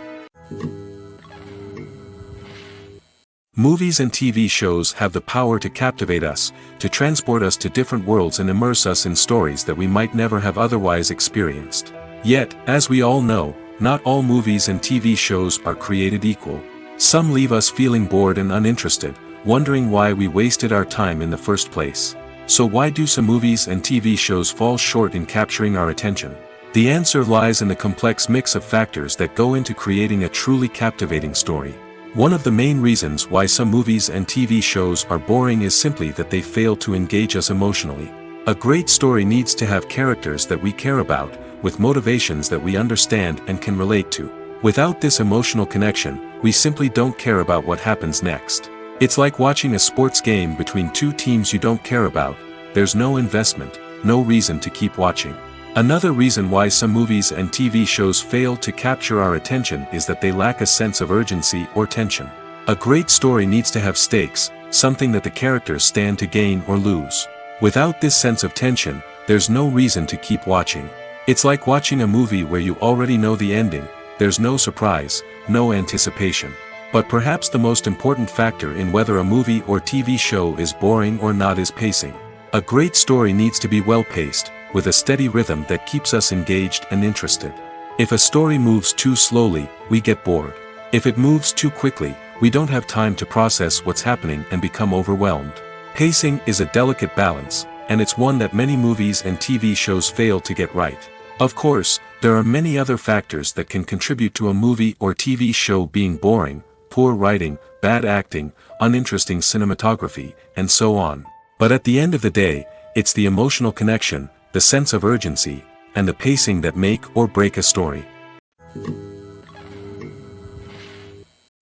Movies and TV shows have the power to captivate us, to transport us to different worlds and immerse us in stories that we might never have otherwise experienced. Yet, as we all know, not all movies and TV shows are created equal. Some leave us feeling bored and uninterested, wondering why we wasted our time in the first place. So why do some movies and TV shows fall short in capturing our attention? The answer lies in the complex mix of factors that go into creating a truly captivating story. One of the main reasons why some movies and TV shows are boring is simply that they fail to engage us emotionally. A great story needs to have characters that we care about, with motivations that we understand and can relate to. Without this emotional connection, we simply don't care about what happens next. It's like watching a sports game between two teams you don't care about, there's no investment, no reason to keep watching. Another reason why some movies and TV shows fail to capture our attention is that they lack a sense of urgency or tension. A great story needs to have stakes, something that the characters stand to gain or lose. Without this sense of tension, there's no reason to keep watching. It's like watching a movie where you already know the ending, there's no surprise, no anticipation. But perhaps the most important factor in whether a movie or TV show is boring or not is pacing. A great story needs to be well-paced, with a steady rhythm that keeps us engaged and interested. If a story moves too slowly, we get bored. If it moves too quickly, we don't have time to process what's happening and become overwhelmed. Pacing is a delicate balance, and it's one that many movies and TV shows fail to get right. Of course, there are many other factors that can contribute to a movie or TV show being boring: poor writing, bad acting, uninteresting cinematography, and so on. But at the end of the day, it's the emotional connection, the sense of urgency, and the pacing that make or break a story.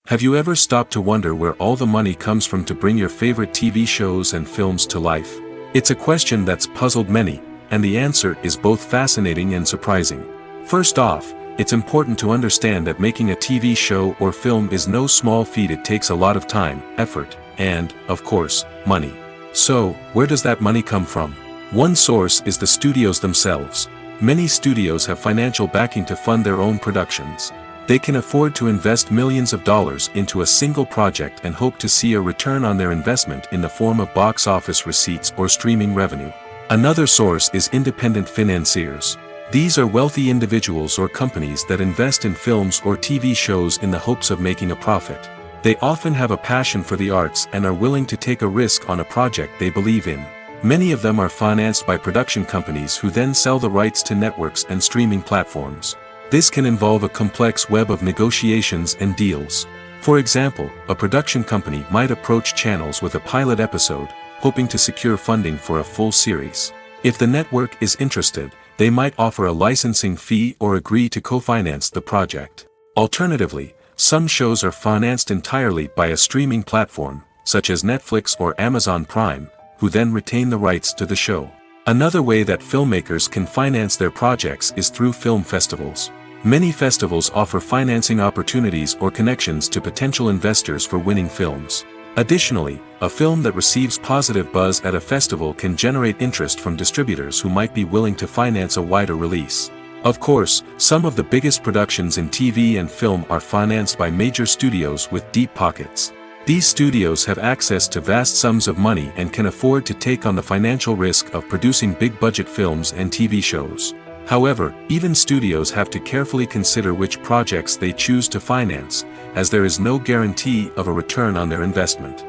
Have you ever stopped to wonder where all the money comes from to bring your favorite TV shows and films to life? It's a question that's puzzled many, and the answer is both fascinating and surprising. First off, it's important to understand that making a TV show or film is no small feat. It takes a lot of time, effort, and, of course, money. So, where does that money come from? One source is the studios themselves. Many studios have financial backing to fund their own productions. They can afford to invest millions of dollars into a single project and hope to see a return on their investment in the form of box office receipts or streaming revenue. Another source is independent financiers. These are wealthy individuals or companies that invest in films or TV shows in the hopes of making a profit. They often have a passion for the arts and are willing to take a risk on a project they believe in. Many of them are financed by production companies who then sell the rights to networks and streaming platforms. This can involve a complex web of negotiations and deals. For example, a production company might approach channels with a pilot episode, hoping to secure funding for a full series. If the network is interested, they might offer a licensing fee or agree to co-finance the project. Alternatively, some shows are financed entirely by a streaming platform, such as Netflix or Amazon Prime, who then retain the rights to the show. Another way that filmmakers can finance their projects is through film festivals. Many festivals offer financing opportunities or connections to potential investors for winning films. Additionally, a film that receives positive buzz at a festival can generate interest from distributors who might be willing to finance a wider release. Of course, some of the biggest productions in TV and film are financed by major studios with deep pockets. These studios have access to vast sums of money and can afford to take on the financial risk of producing big-budget films and TV shows. However, even studios have to carefully consider which projects they choose to finance, as there is no guarantee of a return on their investment.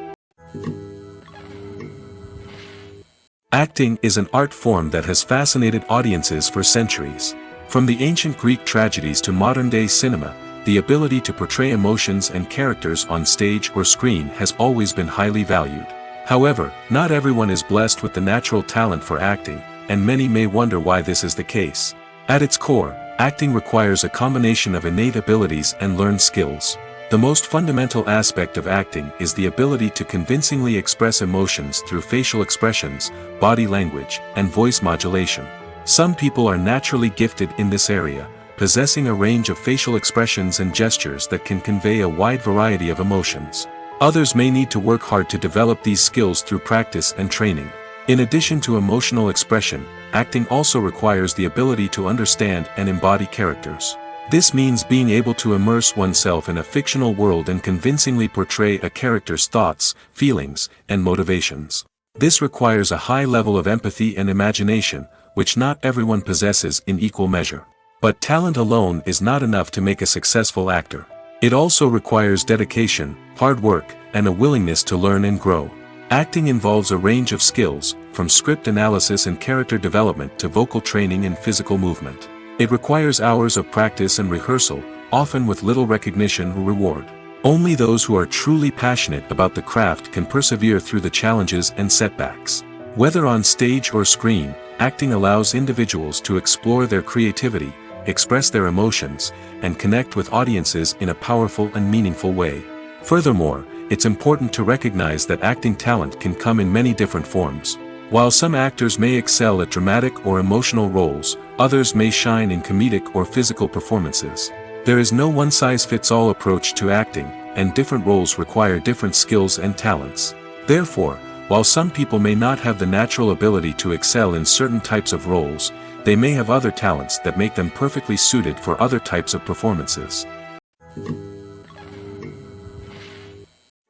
Acting is an art form that has fascinated audiences for centuries. From the ancient Greek tragedies to modern-day cinema, the ability to portray emotions and characters on stage or screen has always been highly valued. However, not everyone is blessed with the natural talent for acting, and many may wonder why this is the case. At its core, acting requires a combination of innate abilities and learned skills. The most fundamental aspect of acting is the ability to convincingly express emotions through facial expressions, body language, and voice modulation. Some people are naturally gifted in this area, possessing a range of facial expressions and gestures that can convey a wide variety of emotions. Others may need to work hard to develop these skills through practice and training. In addition to emotional expression, acting also requires the ability to understand and embody characters. This means being able to immerse oneself in a fictional world and convincingly portray a character's thoughts, feelings, and motivations. This requires a high level of empathy and imagination, which not everyone possesses in equal measure. But talent alone is not enough to make a successful actor. It also requires dedication, hard work, and a willingness to learn and grow. Acting involves a range of skills, from script analysis and character development to vocal training and physical movement. It requires hours of practice and rehearsal, often with little recognition or reward. Only those who are truly passionate about the craft can persevere through the challenges and setbacks. Whether on stage or screen, acting allows individuals to explore their creativity, express their emotions, and connect with audiences in a powerful and meaningful way. Furthermore, it's important to recognize that acting talent can come in many different forms. While some actors may excel at dramatic or emotional roles, others may shine in comedic or physical performances. There is no one-size-fits-all approach to acting, and different roles require different skills and talents. Therefore, while some people may not have the natural ability to excel in certain types of roles, they may have other talents that make them perfectly suited for other types of performances.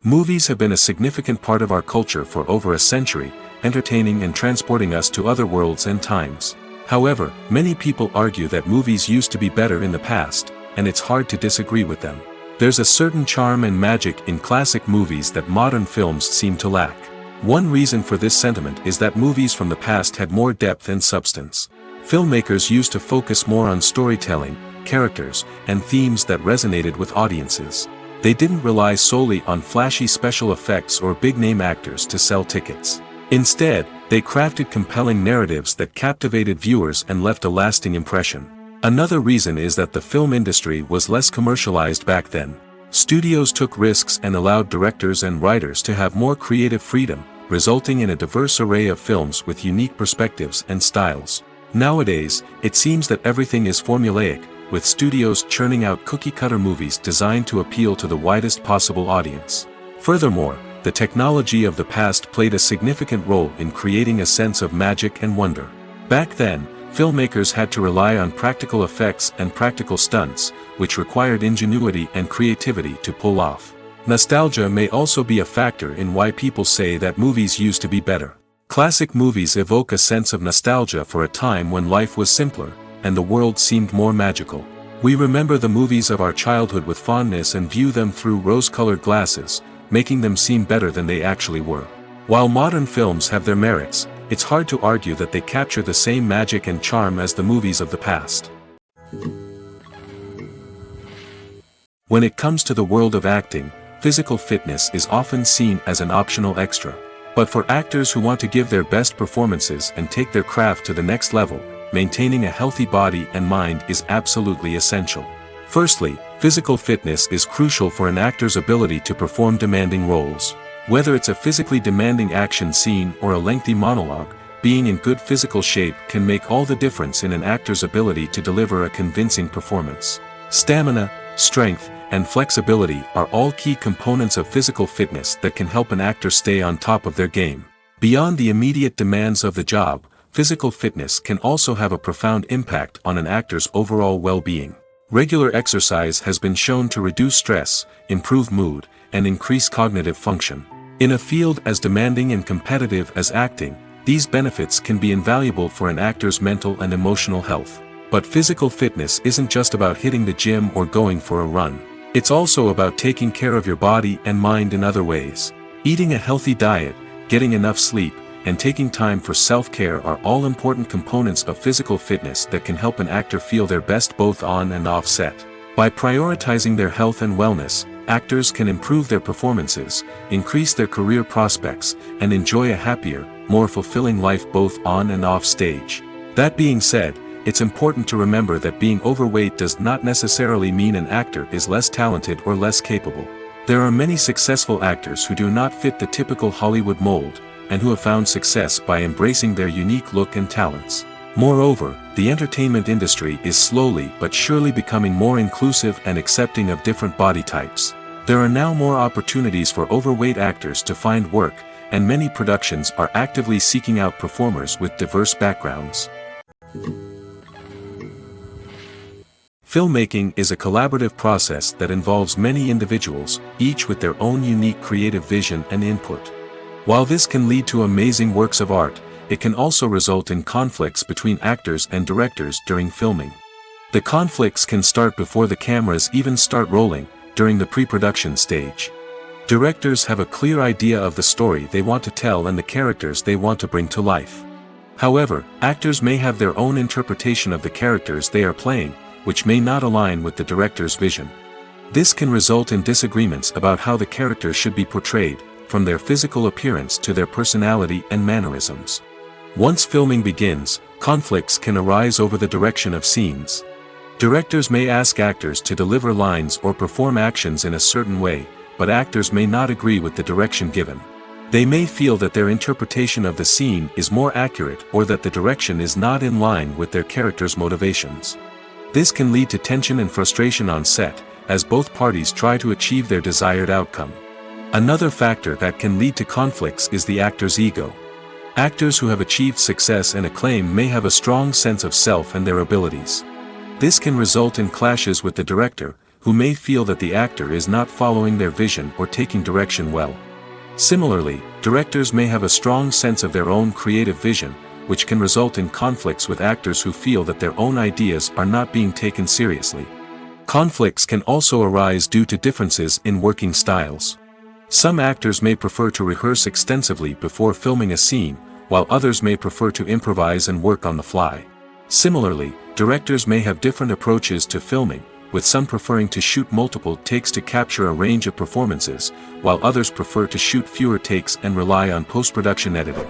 Movies have been a significant part of our culture for over a century, entertaining and transporting us to other worlds and times. However, many people argue that movies used to be better in the past, and it's hard to disagree with them. There's a certain charm and magic in classic movies that modern films seem to lack. One reason for this sentiment is that movies from the past had more depth and substance. Filmmakers used to focus more on storytelling, characters, and themes that resonated with audiences. They didn't rely solely on flashy special effects or big-name actors to sell tickets. Instead, they crafted compelling narratives that captivated viewers and left a lasting impression. Another reason is that the film industry was less commercialized back then. Studios took risks and allowed directors and writers to have more creative freedom, resulting in a diverse array of films with unique perspectives and styles. Nowadays, it seems that everything is formulaic, with studios churning out cookie-cutter movies designed to appeal to the widest possible audience. Furthermore, the technology of the past played a significant role in creating a sense of magic and wonder. Back then, filmmakers had to rely on practical effects and practical stunts, which required ingenuity and creativity to pull off. Nostalgia may also be a factor in why people say that movies used to be better. Classic movies evoke a sense of nostalgia for a time when life was simpler, and the world seemed more magical. We remember the movies of our childhood with fondness and view them through rose-colored glasses, making them seem better than they actually were. While modern films have their merits, it's hard to argue that they capture the same magic and charm as the movies of the past. When it comes to the world of acting, physical fitness is often seen as an optional extra. But for actors who want to give their best performances and take their craft to the next level, maintaining a healthy body and mind is absolutely essential. Firstly, physical fitness is crucial for an actor's ability to perform demanding roles. Whether it's a physically demanding action scene or a lengthy monologue, being in good physical shape can make all the difference in an actor's ability to deliver a convincing performance. Stamina, strength, and flexibility are all key components of physical fitness that can help an actor stay on top of their game. Beyond the immediate demands of the job, physical fitness can also have a profound impact on an actor's overall well-being. Regular exercise has been shown to reduce stress, improve mood, and increase cognitive function. In a field as demanding and competitive as acting, these benefits can be invaluable for an actor's mental and emotional health. But physical fitness isn't just about hitting the gym or going for a run. It's also about taking care of your body and mind in other ways. Eating a healthy diet, getting enough sleep, and taking time for self-care are all important components of physical fitness that can help an actor feel their best both on and off set. By prioritizing their health and wellness, actors can improve their performances, increase their career prospects, and enjoy a happier, more fulfilling life both on and off stage. That being said, it's important to remember that being overweight does not necessarily mean an actor is less talented or less capable. There are many successful actors who do not fit the typical Hollywood mold, and who have found success by embracing their unique look and talents. Moreover, the entertainment industry is slowly but surely becoming more inclusive and accepting of different body types. There are now more opportunities for overweight actors to find work, and many productions are actively seeking out performers with diverse backgrounds. Filmmaking is a collaborative process that involves many individuals, each with their own unique creative vision and input. While this can lead to amazing works of art, it can also result in conflicts between actors and directors during filming. The conflicts can start before the cameras even start rolling, during the pre-production stage. Directors have a clear idea of the story they want to tell and the characters they want to bring to life. However, actors may have their own interpretation of the characters they are playing, which may not align with the director's vision. This can result in disagreements about how the characters should be portrayed, from their physical appearance to their personality and mannerisms. Once filming begins, conflicts can arise over the direction of scenes. Directors may ask actors to deliver lines or perform actions in a certain way, but actors may not agree with the direction given. They may feel that their interpretation of the scene is more accurate or that the direction is not in line with their character's motivations. This can lead to tension and frustration on set, as both parties try to achieve their desired outcome. Another factor that can lead to conflicts is the actor's ego. Actors who have achieved success and acclaim may have a strong sense of self and their abilities. This can result in clashes with the director, who may feel that the actor is not following their vision or taking direction well. Similarly, directors may have a strong sense of their own creative vision, which can result in conflicts with actors who feel that their own ideas are not being taken seriously. Conflicts can also arise due to differences in working styles. Some actors may prefer to rehearse extensively before filming a scene, while others may prefer to improvise and work on the fly. Similarly, directors may have different approaches to filming, with some preferring to shoot multiple takes to capture a range of performances, while others prefer to shoot fewer takes and rely on post-production editing.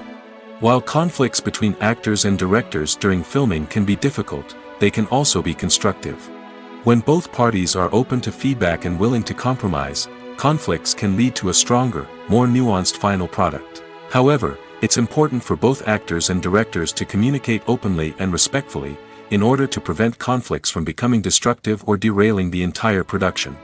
While conflicts between actors and directors during filming can be difficult, they can also be constructive. When both parties are open to feedback and willing to compromise, conflicts can lead to a stronger, more nuanced final product. However, it's important for both actors and directors to communicate openly and respectfully, in order to prevent conflicts from becoming destructive or derailing the entire production.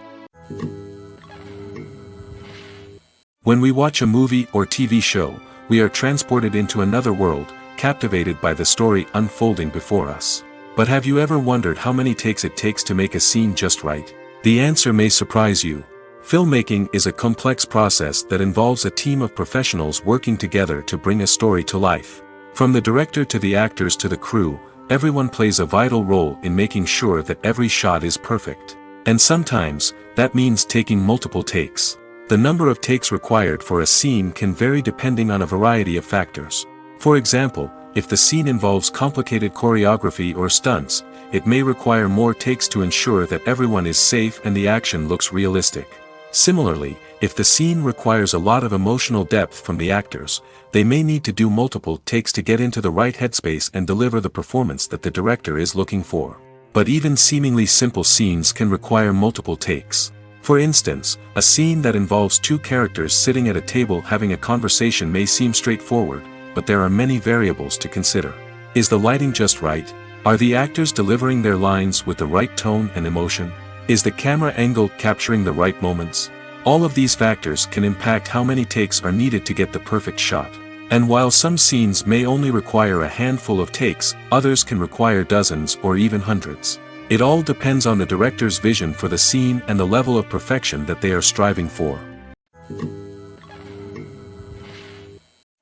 When we watch a movie or TV show, we are transported into another world, captivated by the story unfolding before us. But have you ever wondered how many takes it takes to make a scene just right? The answer may surprise you. Filmmaking is a complex process that involves a team of professionals working together to bring a story to life. From the director to the actors to the crew, everyone plays a vital role in making sure that every shot is perfect. And sometimes, that means taking multiple takes. The number of takes required for a scene can vary depending on a variety of factors. For example, if the scene involves complicated choreography or stunts, it may require more takes to ensure that everyone is safe and the action looks realistic. Similarly, if the scene requires a lot of emotional depth from the actors, they may need to do multiple takes to get into the right headspace and deliver the performance that the director is looking for. But even seemingly simple scenes can require multiple takes. For instance, a scene that involves two characters sitting at a table having a conversation may seem straightforward, but there are many variables to consider. Is the lighting just right? Are the actors delivering their lines with the right tone and emotion? Is the camera angle capturing the right moments? All of these factors can impact how many takes are needed to get the perfect shot. And while some scenes may only require a handful of takes, others can require dozens or even hundreds. It all depends on the director's vision for the scene and the level of perfection that they are striving for.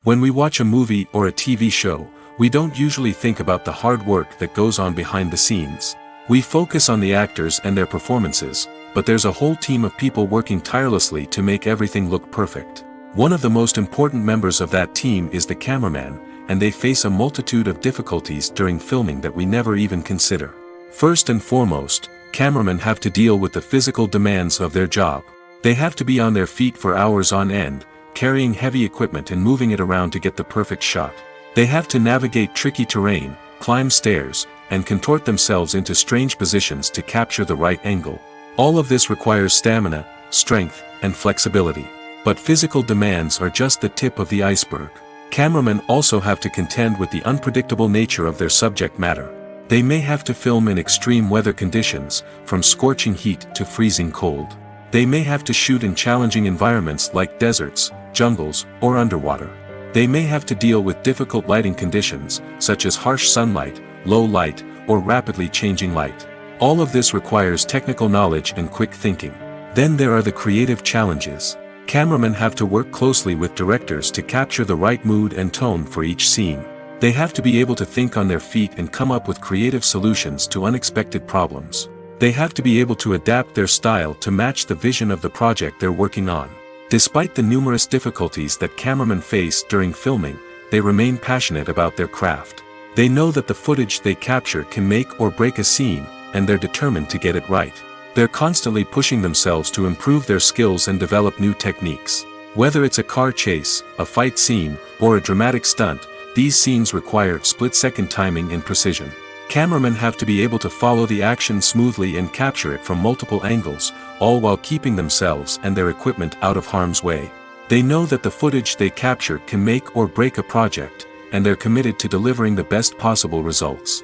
When we watch a movie or a TV show, we don't usually think about the hard work that goes on behind the scenes. We focus on the actors and their performances, but there's a whole team of people working tirelessly to make everything look perfect. One of the most important members of that team is the cameraman, and they face a multitude of difficulties during filming that we never even consider. First and foremost, cameramen have to deal with the physical demands of their job. They have to be on their feet for hours on end, carrying heavy equipment and moving it around to get the perfect shot. They have to navigate tricky terrain, climb stairs, and contort themselves into strange positions to capture the right angle. All of this requires stamina, strength, and flexibility. But physical demands are just the tip of the iceberg. Cameramen also have to contend with the unpredictable nature of their subject matter. They may have to film in extreme weather conditions, from scorching heat to freezing cold. They may have to shoot in challenging environments like deserts, jungles, or underwater. They may have to deal with difficult lighting conditions, such as harsh sunlight, low light, or rapidly changing light. All of this requires technical knowledge and quick thinking. Then there are the creative challenges. Cameramen have to work closely with directors to capture the right mood and tone for each scene. They have to be able to think on their feet and come up with creative solutions to unexpected problems. They have to be able to adapt their style to match the vision of the project they're working on. Despite the numerous difficulties that cameramen face during filming, they remain passionate about their craft. They know that the footage they capture can make or break a scene, and they're determined to get it right. They're constantly pushing themselves to improve their skills and develop new techniques. Whether it's a car chase, a fight scene, or a dramatic stunt, these scenes require split-second timing and precision. Cameramen have to be able to follow the action smoothly and capture it from multiple angles, all while keeping themselves and their equipment out of harm's way. They know that the footage they capture can make or break a project, and they're committed to delivering the best possible results.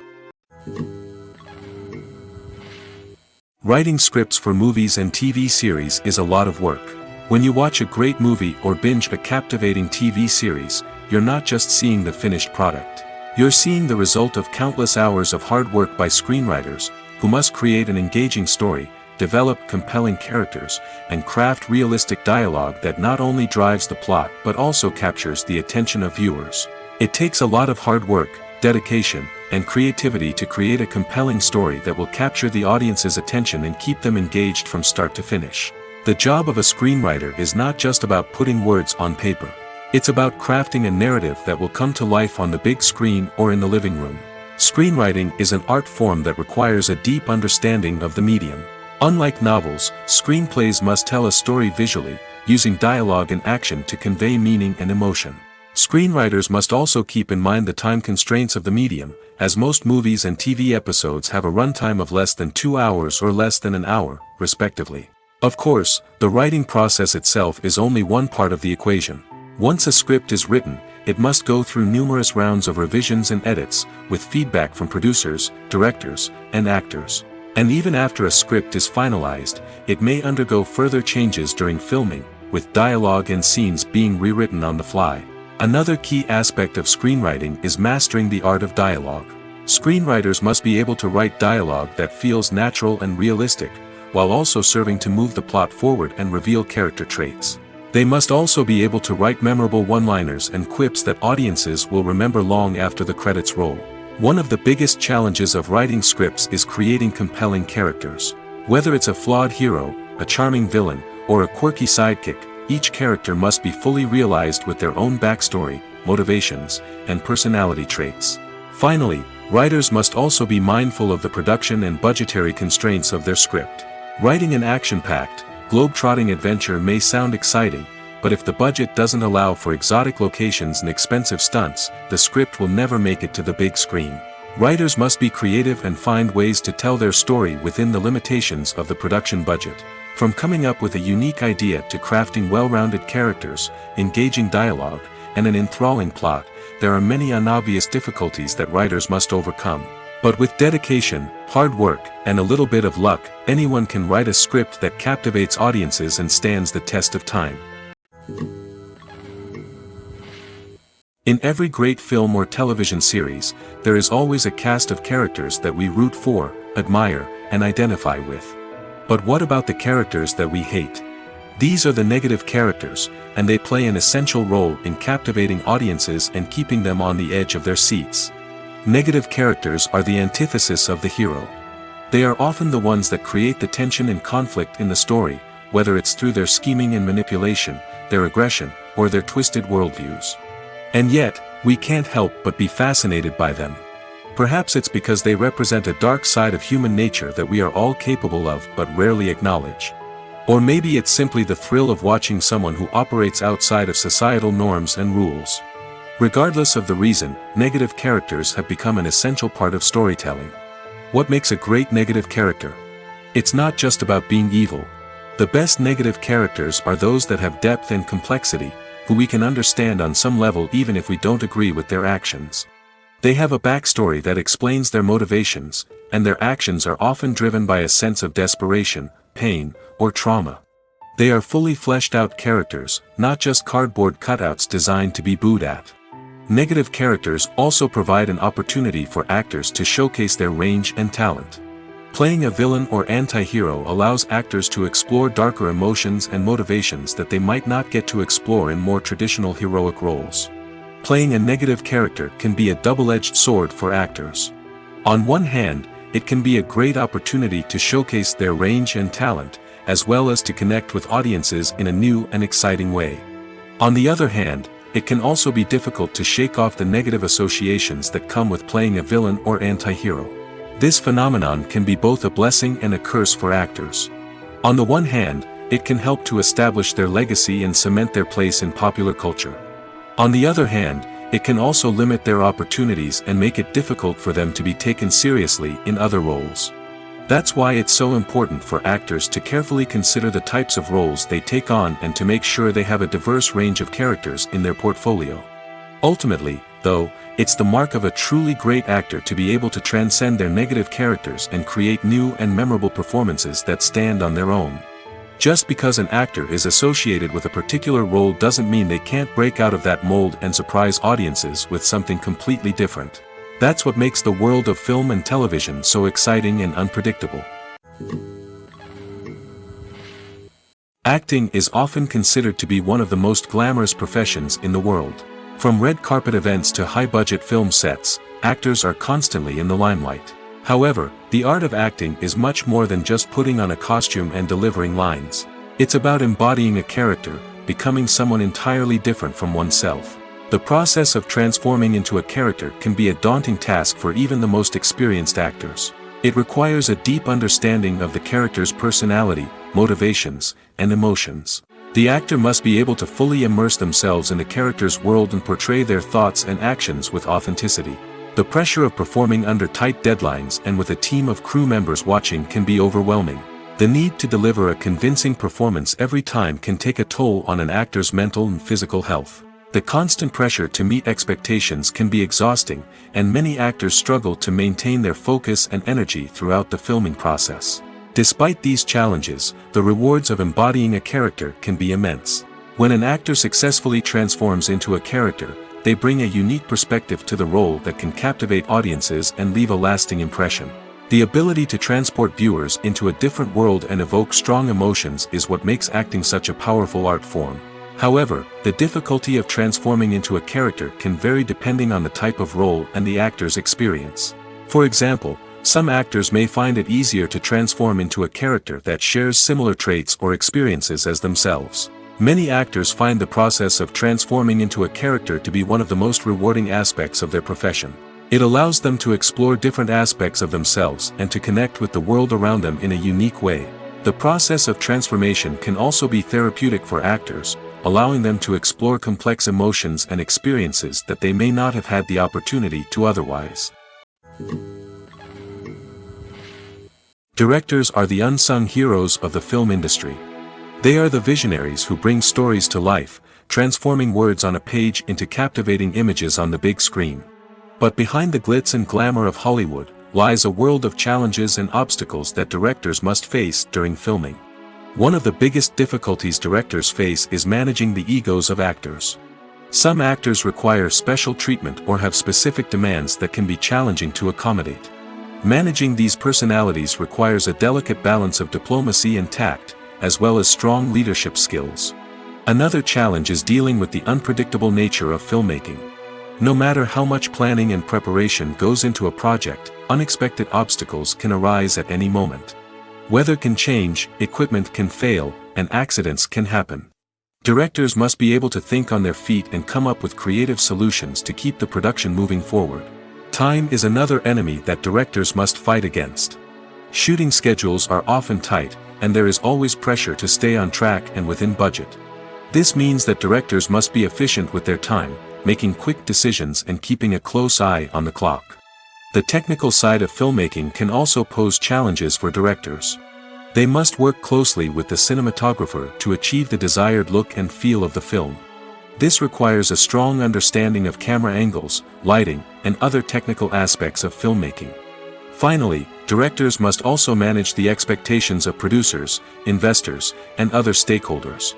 Writing scripts for movies and TV series is a lot of work. When you watch a great movie or binge a captivating TV series, you're not just seeing the finished product. You're seeing the result of countless hours of hard work by screenwriters, who must create an engaging story, develop compelling characters, and craft realistic dialogue that not only drives the plot but also captures the attention of viewers. It takes a lot of hard work, dedication, and creativity to create a compelling story that will capture the audience's attention and keep them engaged from start to finish. The job of a screenwriter is not just about putting words on paper. It's about crafting a narrative that will come to life on the big screen or in the living room. Screenwriting is an art form that requires a deep understanding of the medium. Unlike novels, screenplays must tell a story visually, using dialogue and action to convey meaning and emotion. Screenwriters must also keep in mind the time constraints of the medium, as most movies and TV episodes have a runtime of less than 2 hours or less than an hour, respectively. Of course, the writing process itself is only one part of the equation. Once a script is written, it must go through numerous rounds of revisions and edits, with feedback from producers, directors, and actors. And even after a script is finalized, it may undergo further changes during filming, with dialogue and scenes being rewritten on the fly. Another key aspect of screenwriting is mastering the art of dialogue. Screenwriters must be able to write dialogue that feels natural and realistic, while also serving to move the plot forward and reveal character traits. They must also be able to write memorable one-liners and quips that audiences will remember long after the credits roll. One of the biggest challenges of writing scripts is creating compelling characters. Whether it's a flawed hero, a charming villain, or a quirky sidekick, each character must be fully realized with their own backstory, motivations, and personality traits. Finally, writers must also be mindful of the production and budgetary constraints of their script. Writing an action-packed, globe-trotting adventure may sound exciting, but if the budget doesn't allow for exotic locations and expensive stunts, the script will never make it to the big screen. Writers must be creative and find ways to tell their story within the limitations of the production budget. From coming up with a unique idea to crafting well-rounded characters, engaging dialogue, and an enthralling plot, there are many unobvious difficulties that writers must overcome. But with dedication, hard work, and a little bit of luck, anyone can write a script that captivates audiences and stands the test of time. In every great film or television series, there is always a cast of characters that we root for, admire, and identify with. But what about the characters that we hate? These are the negative characters, and they play an essential role in captivating audiences and keeping them on the edge of their seats. Negative characters are the antithesis of the hero. They are often the ones that create the tension and conflict in the story, whether it's through their scheming and manipulation, their aggression, or their twisted worldviews. And yet, we can't help but be fascinated by them. Perhaps it's because they represent a dark side of human nature that we are all capable of but rarely acknowledge. Or maybe it's simply the thrill of watching someone who operates outside of societal norms and rules. Regardless of the reason, negative characters have become an essential part of storytelling. What makes a great negative character? It's not just about being evil. The best negative characters are those that have depth and complexity, who we can understand on some level even if we don't agree with their actions. They have a backstory that explains their motivations, and their actions are often driven by a sense of desperation, pain, or trauma. They are fully fleshed out characters, not just cardboard cutouts designed to be booed at. Negative characters also provide an opportunity for actors to showcase their range and talent. Playing a villain or anti-hero allows actors to explore darker emotions and motivations that they might not get to explore in more traditional heroic roles. Playing a negative character can be a double-edged sword for actors. On one hand, it can be a great opportunity to showcase their range and talent, as well as to connect with audiences in a new and exciting way. On the other hand, it can also be difficult to shake off the negative associations that come with playing a villain or anti-hero. This phenomenon can be both a blessing and a curse for actors. On the one hand, it can help to establish their legacy and cement their place in popular culture. On the other hand, it can also limit their opportunities and make it difficult for them to be taken seriously in other roles. That's why it's so important for actors to carefully consider the types of roles they take on and to make sure they have a diverse range of characters in their portfolio. Ultimately, though, it's the mark of a truly great actor to be able to transcend their negative characters and create new and memorable performances that stand on their own. Just because an actor is associated with a particular role doesn't mean they can't break out of that mold and surprise audiences with something completely different. That's what makes the world of film and television so exciting and unpredictable. Acting is often considered to be one of the most glamorous professions in the world. From red carpet events to high-budget film sets, actors are constantly in the limelight. However, the art of acting is much more than just putting on a costume and delivering lines. It's about embodying a character, becoming someone entirely different from oneself. The process of transforming into a character can be a daunting task for even the most experienced actors. It requires a deep understanding of the character's personality, motivations, and emotions. The actor must be able to fully immerse themselves in the character's world and portray their thoughts and actions with authenticity. The pressure of performing under tight deadlines and with a team of crew members watching can be overwhelming. The need to deliver a convincing performance every time can take a toll on an actor's mental and physical health. The constant pressure to meet expectations can be exhausting, and many actors struggle to maintain their focus and energy throughout the filming process. Despite these challenges, the rewards of embodying a character can be immense. When an actor successfully transforms into a character, they bring a unique perspective to the role that can captivate audiences and leave a lasting impression. The ability to transport viewers into a different world and evoke strong emotions is what makes acting such a powerful art form. However, the difficulty of transforming into a character can vary depending on the type of role and the actor's experience. For example, some actors may find it easier to transform into a character that shares similar traits or experiences as themselves. Many actors find the process of transforming into a character to be one of the most rewarding aspects of their profession. It allows them to explore different aspects of themselves and to connect with the world around them in a unique way. The process of transformation can also be therapeutic for actors, allowing them to explore complex emotions and experiences that they may not have had the opportunity to otherwise. Directors are the unsung heroes of the film industry. They are the visionaries who bring stories to life, transforming words on a page into captivating images on the big screen. But behind the glitz and glamour of Hollywood lies a world of challenges and obstacles that directors must face during filming. One of the biggest difficulties directors face is managing the egos of actors. Some actors require special treatment or have specific demands that can be challenging to accommodate. Managing these personalities requires a delicate balance of diplomacy and tact, as well as strong leadership skills. Another challenge is dealing with the unpredictable nature of filmmaking. No matter how much planning and preparation goes into a project, unexpected obstacles can arise at any moment. Weather can change, equipment can fail, and accidents can happen. Directors must be able to think on their feet and come up with creative solutions to keep the production moving forward. Time is another enemy that directors must fight against. Shooting schedules are often tight, and there is always pressure to stay on track and within budget. This means that directors must be efficient with their time, making quick decisions and keeping a close eye on the clock. The technical side of filmmaking can also pose challenges for directors. They must work closely with the cinematographer to achieve the desired look and feel of the film. This requires a strong understanding of camera angles, lighting, and other technical aspects of filmmaking. Finally, directors must also manage the expectations of producers, investors, and other stakeholders.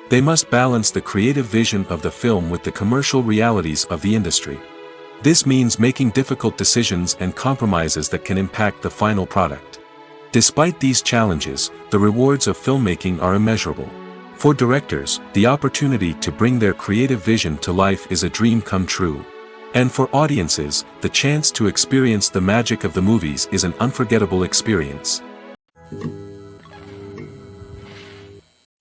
They must balance the creative vision of the film with the commercial realities of the industry. This means making difficult decisions and compromises that can impact the final product. Despite these challenges, the rewards of filmmaking are immeasurable. For directors, the opportunity to bring their creative vision to life is a dream come true. And for audiences, the chance to experience the magic of the movies is an unforgettable experience.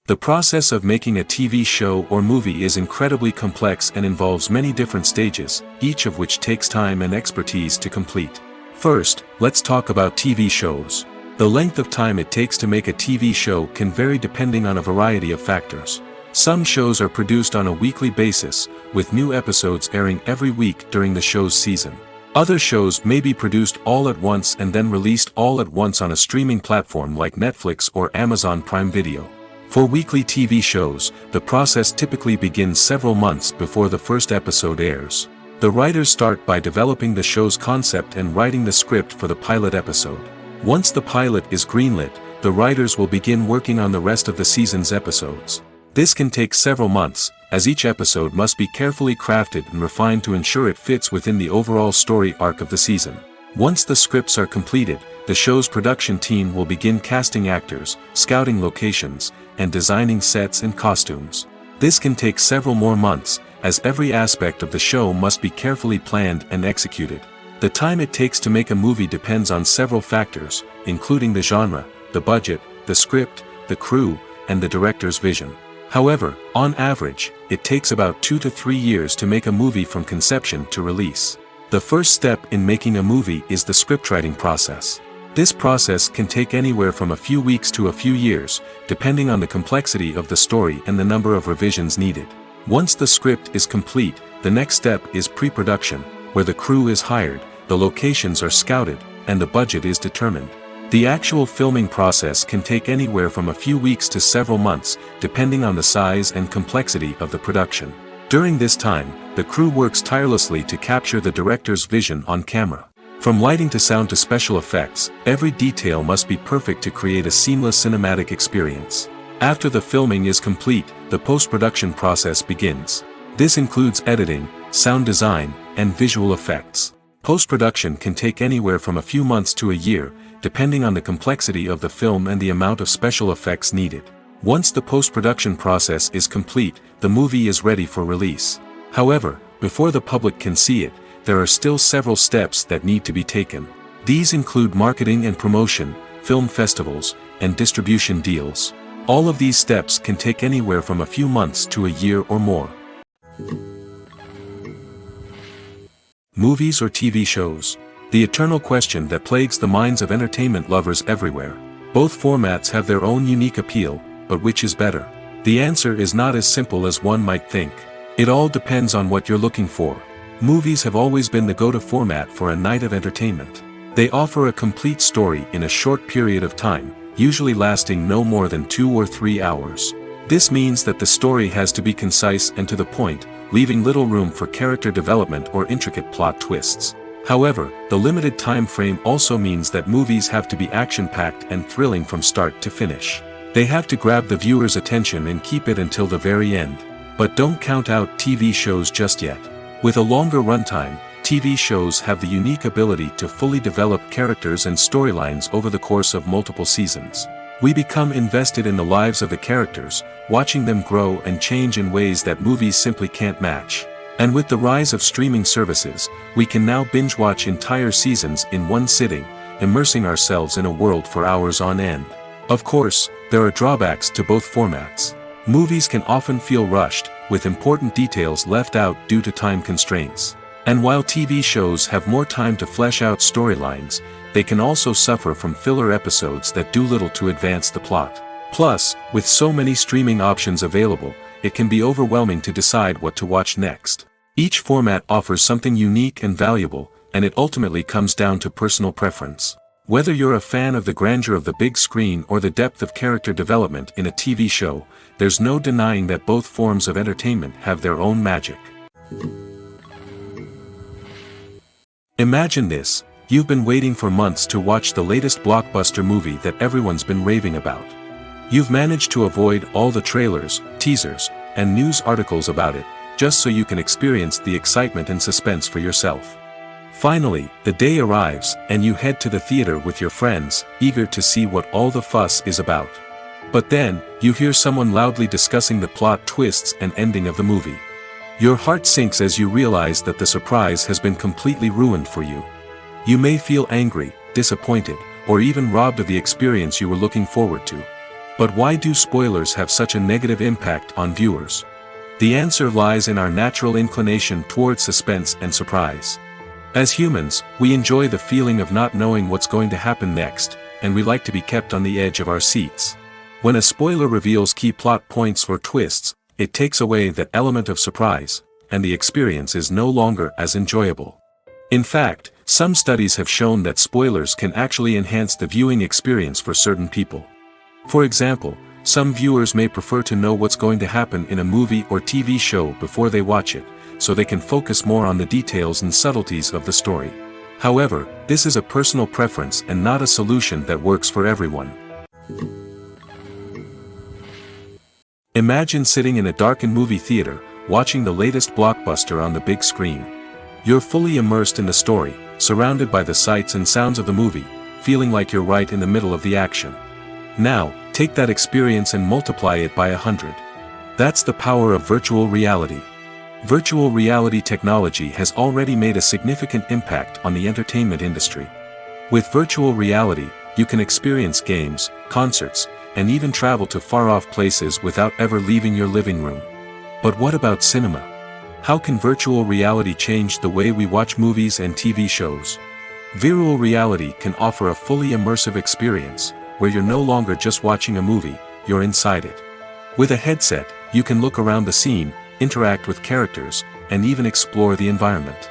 The process of making a TV show or movie is incredibly complex and involves many different stages, each of which takes time and expertise to complete. First, let's talk about TV shows. The length of time it takes to make a TV show can vary depending on a variety of factors. Some shows are produced on a weekly basis, with new episodes airing every week during the show's season. Other shows may be produced all at once and then released all at once on a streaming platform like Netflix or Amazon Prime Video. For weekly TV shows, the process typically begins several months before the first episode airs. The writers start by developing the show's concept and writing the script for the pilot episode. Once the pilot is greenlit, the writers will begin working on the rest of the season's episodes. This can take several months, as each episode must be carefully crafted and refined to ensure it fits within the overall story arc of the season. Once the scripts are completed, the show's production team will begin casting actors, scouting locations, and designing sets and costumes. This can take several more months, as every aspect of the show must be carefully planned and executed. The time it takes to make a movie depends on several factors, including the genre, the budget, the script, the crew, and the director's vision. However, on average, it takes about 2 to 3 years to make a movie from conception to release. The first step in making a movie is the scriptwriting process. This process can take anywhere from a few weeks to a few years, depending on the complexity of the story and the number of revisions needed. Once the script is complete, the next step is pre-production, where the crew is hired, the locations are scouted, and the budget is determined. The actual filming process can take anywhere from a few weeks to several months, depending on the size and complexity of the production. During this time, the crew works tirelessly to capture the director's vision on camera. From lighting to sound to special effects, every detail must be perfect to create a seamless cinematic experience. After the filming is complete, the post-production process begins. This includes editing, sound design, and visual effects. Post-production can take anywhere from a few months to a year, depending on the complexity of the film and the amount of special effects needed. Once the post-production process is complete, the movie is ready for release. However, before the public can see it, there are still several steps that need to be taken. These include marketing and promotion, film festivals, and distribution deals. All of these steps can take anywhere from a few months to a year or more. Movies or TV shows? The eternal question that plagues the minds of entertainment lovers everywhere. Both formats have their own unique appeal, but which is better? The answer is not as simple as one might think. It all depends on what you're looking for. Movies have always been the go-to format for a night of entertainment. They offer a complete story in a short period of time, usually lasting no more than 2 or 3 hours. This means that the story has to be concise and to the point, leaving little room for character development or intricate plot twists. However, the limited time frame also means that movies have to be action-packed and thrilling from start to finish. They have to grab the viewer's attention and keep it until the very end. But don't count out TV shows just yet. With a longer runtime, TV shows have the unique ability to fully develop characters and storylines over the course of multiple seasons. We become invested in the lives of the characters, watching them grow and change in ways that movies simply can't match. And with the rise of streaming services, we can now binge-watch entire seasons in one sitting, immersing ourselves in a world for hours on end. Of course, there are drawbacks to both formats. Movies can often feel rushed, with important details left out due to time constraints. And while TV shows have more time to flesh out storylines, they can also suffer from filler episodes that do little to advance the plot. Plus, with so many streaming options available, it can be overwhelming to decide what to watch next. Each format offers something unique and valuable, and it ultimately comes down to personal preference. Whether you're a fan of the grandeur of the big screen or the depth of character development in a TV show, there's no denying that both forms of entertainment have their own magic. Imagine this: you've been waiting for months to watch the latest blockbuster movie that everyone's been raving about. You've managed to avoid all the trailers, teasers, and news articles about it, just so you can experience the excitement and suspense for yourself. Finally, the day arrives, and you head to the theater with your friends, eager to see what all the fuss is about. But then, you hear someone loudly discussing the plot twists and ending of the movie. Your heart sinks as you realize that the surprise has been completely ruined for you. You may feel angry, disappointed, or even robbed of the experience you were looking forward to. But why do spoilers have such a negative impact on viewers? The answer lies in our natural inclination towards suspense and surprise. As humans, we enjoy the feeling of not knowing what's going to happen next, and we like to be kept on the edge of our seats. When a spoiler reveals key plot points or twists, it takes away that element of surprise, and the experience is no longer as enjoyable. In fact, some studies have shown that spoilers can actually enhance the viewing experience for certain people. For example, some viewers may prefer to know what's going to happen in a movie or TV show before they watch it, so they can focus more on the details and subtleties of the story. However, this is a personal preference and not a solution that works for everyone. Imagine sitting in a darkened movie theater, watching the latest blockbuster on the big screen. You're fully immersed in the story, surrounded by the sights and sounds of the movie, feeling like you're right in the middle of the action. Now, take that experience and multiply it by 100. That's the power of virtual reality. Virtual reality technology has already made a significant impact on the entertainment industry. With virtual reality, you can experience games, concerts, and even travel to far-off places without ever leaving your living room. But what about cinema? How can virtual reality change the way we watch movies and TV shows? Virtual reality can offer a fully immersive experience, where you're no longer just watching a movie, you're inside it. With a headset, you can look around the scene, interact with characters, and even explore the environment.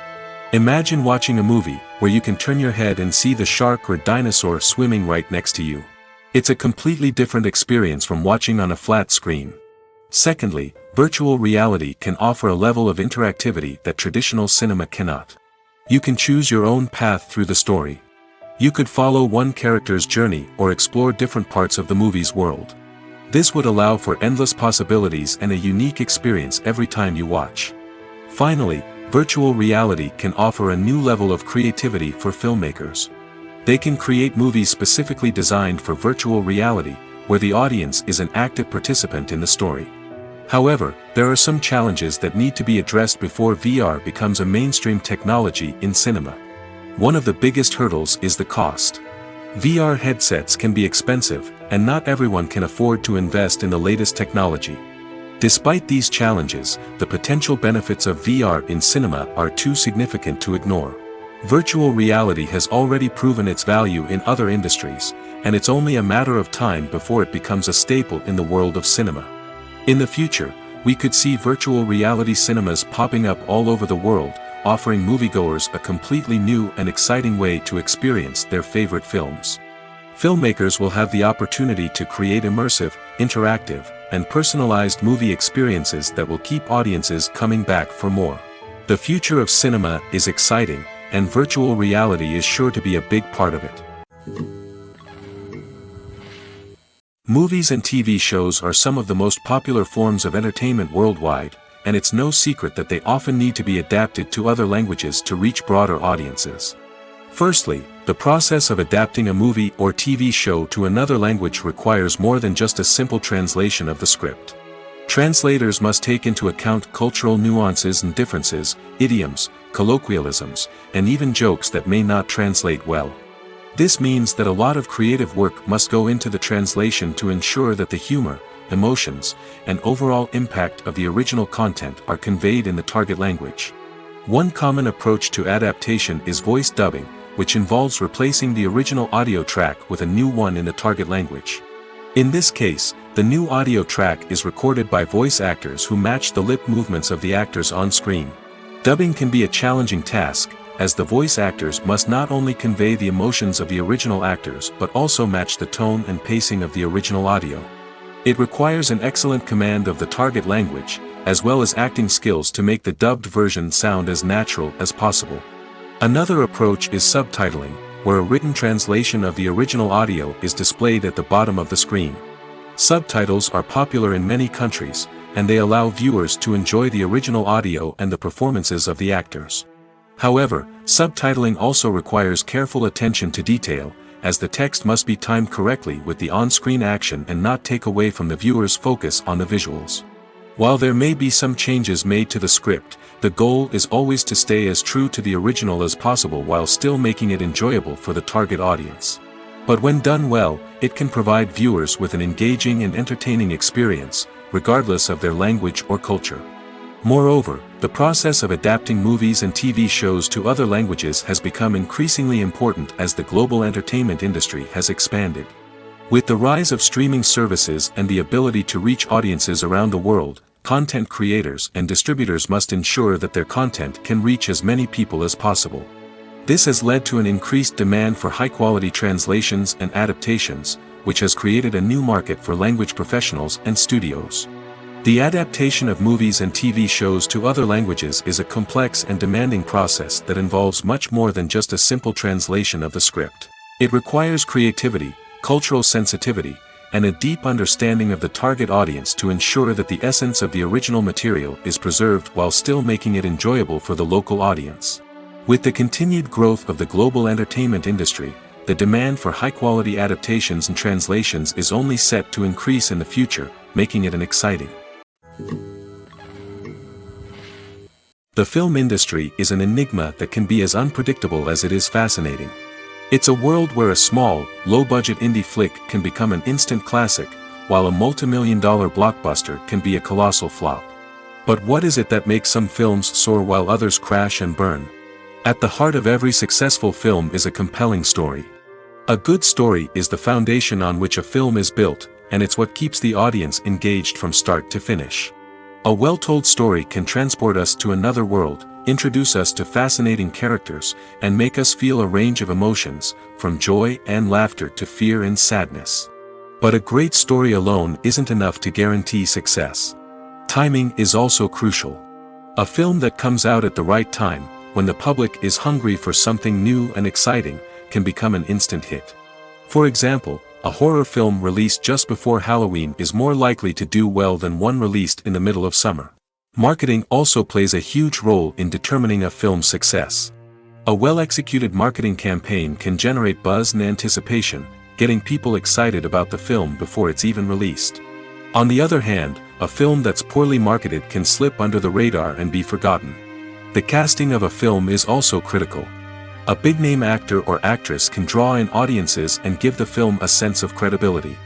Imagine watching a movie where you can turn your head and see the shark or dinosaur swimming right next to you. It's a completely different experience from watching on a flat screen. Secondly, virtual reality can offer a level of interactivity that traditional cinema cannot. You can choose your own path through the story. You could follow one character's journey or explore different parts of the movie's world. This would allow for endless possibilities and a unique experience every time you watch. Finally, virtual reality can offer a new level of creativity for filmmakers. They can create movies specifically designed for virtual reality, where the audience is an active participant in the story. However, there are some challenges that need to be addressed before VR becomes a mainstream technology in cinema. One of the biggest hurdles is the cost. VR headsets can be expensive, and not everyone can afford to invest in the latest technology. Despite these challenges, the potential benefits of VR in cinema are too significant to ignore. Virtual reality has already proven its value in other industries, and it's only a matter of time before it becomes a staple in the world of cinema. In the future, we could see virtual reality cinemas popping up all over the world, offering moviegoers a completely new and exciting way to experience their favorite films. Filmmakers will have the opportunity to create immersive, interactive, and personalized movie experiences that will keep audiences coming back for more. The future of cinema is exciting, and virtual reality is sure to be a big part of it. Movies and TV shows are some of the most popular forms of entertainment worldwide, and it's no secret that they often need to be adapted to other languages to reach broader audiences. Firstly, the process of adapting a movie or TV show to another language requires more than just a simple translation of the script. Translators must take into account cultural nuances and differences, idioms, colloquialisms, and even jokes that may not translate well. This means that a lot of creative work must go into the translation to ensure that the humor, emotions, and overall impact of the original content are conveyed in the target language. One common approach to adaptation is voice dubbing, which involves replacing the original audio track with a new one in the target language. In this case, the new audio track is recorded by voice actors who match the lip movements of the actors on screen. Dubbing can be a challenging task, as the voice actors must not only convey the emotions of the original actors but also match the tone and pacing of the original audio. It requires an excellent command of the target language, as well as acting skills to make the dubbed version sound as natural as possible. Another approach is subtitling, where a written translation of the original audio is displayed at the bottom of the screen. Subtitles are popular in many countries, and they allow viewers to enjoy the original audio and the performances of the actors. However, subtitling also requires careful attention to detail, as the text must be timed correctly with the on-screen action and not take away from the viewer's focus on the visuals. While there may be some changes made to the script, the goal is always to stay as true to the original as possible while still making it enjoyable for the target audience. But when done well, it can provide viewers with an engaging and entertaining experience, regardless of their language or culture. Moreover, the process of adapting movies and TV shows to other languages has become increasingly important as the global entertainment industry has expanded. With the rise of streaming services and the ability to reach audiences around the world, content creators and distributors must ensure that their content can reach as many people as possible. This has led to an increased demand for high-quality translations and adaptations, which has created a new market for language professionals and studios. The adaptation of movies and TV shows to other languages is a complex and demanding process that involves much more than just a simple translation of the script. It requires creativity, cultural sensitivity, and a deep understanding of the target audience to ensure that the essence of the original material is preserved while still making it enjoyable for the local audience. With the continued growth of the global entertainment industry, the demand for high-quality adaptations and translations is only set to increase in the future, making it an exciting. The film industry is an enigma that can be as unpredictable as it is fascinating. It's a world where a small, low-budget indie flick can become an instant classic, while a multi-million-dollar blockbuster can be a colossal flop. But what is it that makes some films soar while others crash and burn? At the heart of every successful film is a compelling story. A good story is the foundation on which a film is built, and it's what keeps the audience engaged from start to finish. A well-told story can transport us to another world, introduce us to fascinating characters, and make us feel a range of emotions, from joy and laughter to fear and sadness. But a great story alone isn't enough to guarantee success. Timing is also crucial. A film that comes out at the right time, when the public is hungry for something new and exciting, can become an instant hit. For example, a horror film released just before Halloween is more likely to do well than one released in the middle of summer. Marketing also plays a huge role in determining a film's success. A well-executed marketing campaign can generate buzz and anticipation, getting people excited about the film before it's even released. On the other hand, a film that's poorly marketed can slip under the radar and be forgotten. The casting of a film is also critical. A big-name actor or actress can draw in audiences and give the film a sense of credibility.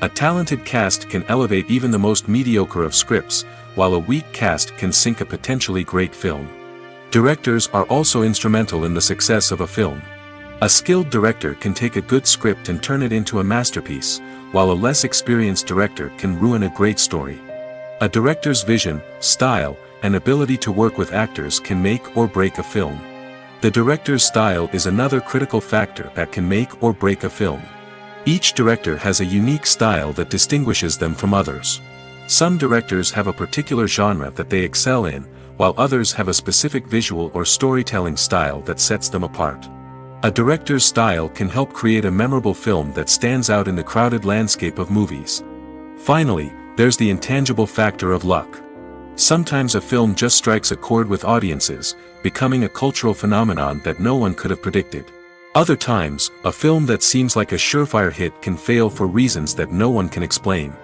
A talented cast can elevate even the most mediocre of scripts, while a weak cast can sink a potentially great film. Directors are also instrumental in the success of a film. A skilled director can take a good script and turn it into a masterpiece, while a less experienced director can ruin a great story. A director's vision, style, and ability to work with actors can make or break a film. The director's style is another critical factor that can make or break a film. Each director has a unique style that distinguishes them from others. Some directors have a particular genre that they excel in, while others have a specific visual or storytelling style that sets them apart. A director's style can help create a memorable film that stands out in the crowded landscape of movies. Finally, there's the intangible factor of luck. Sometimes a film just strikes a chord with audiences, becoming a cultural phenomenon that no one could have predicted. Other times, a film that seems like a surefire hit can fail for reasons that no one can explain.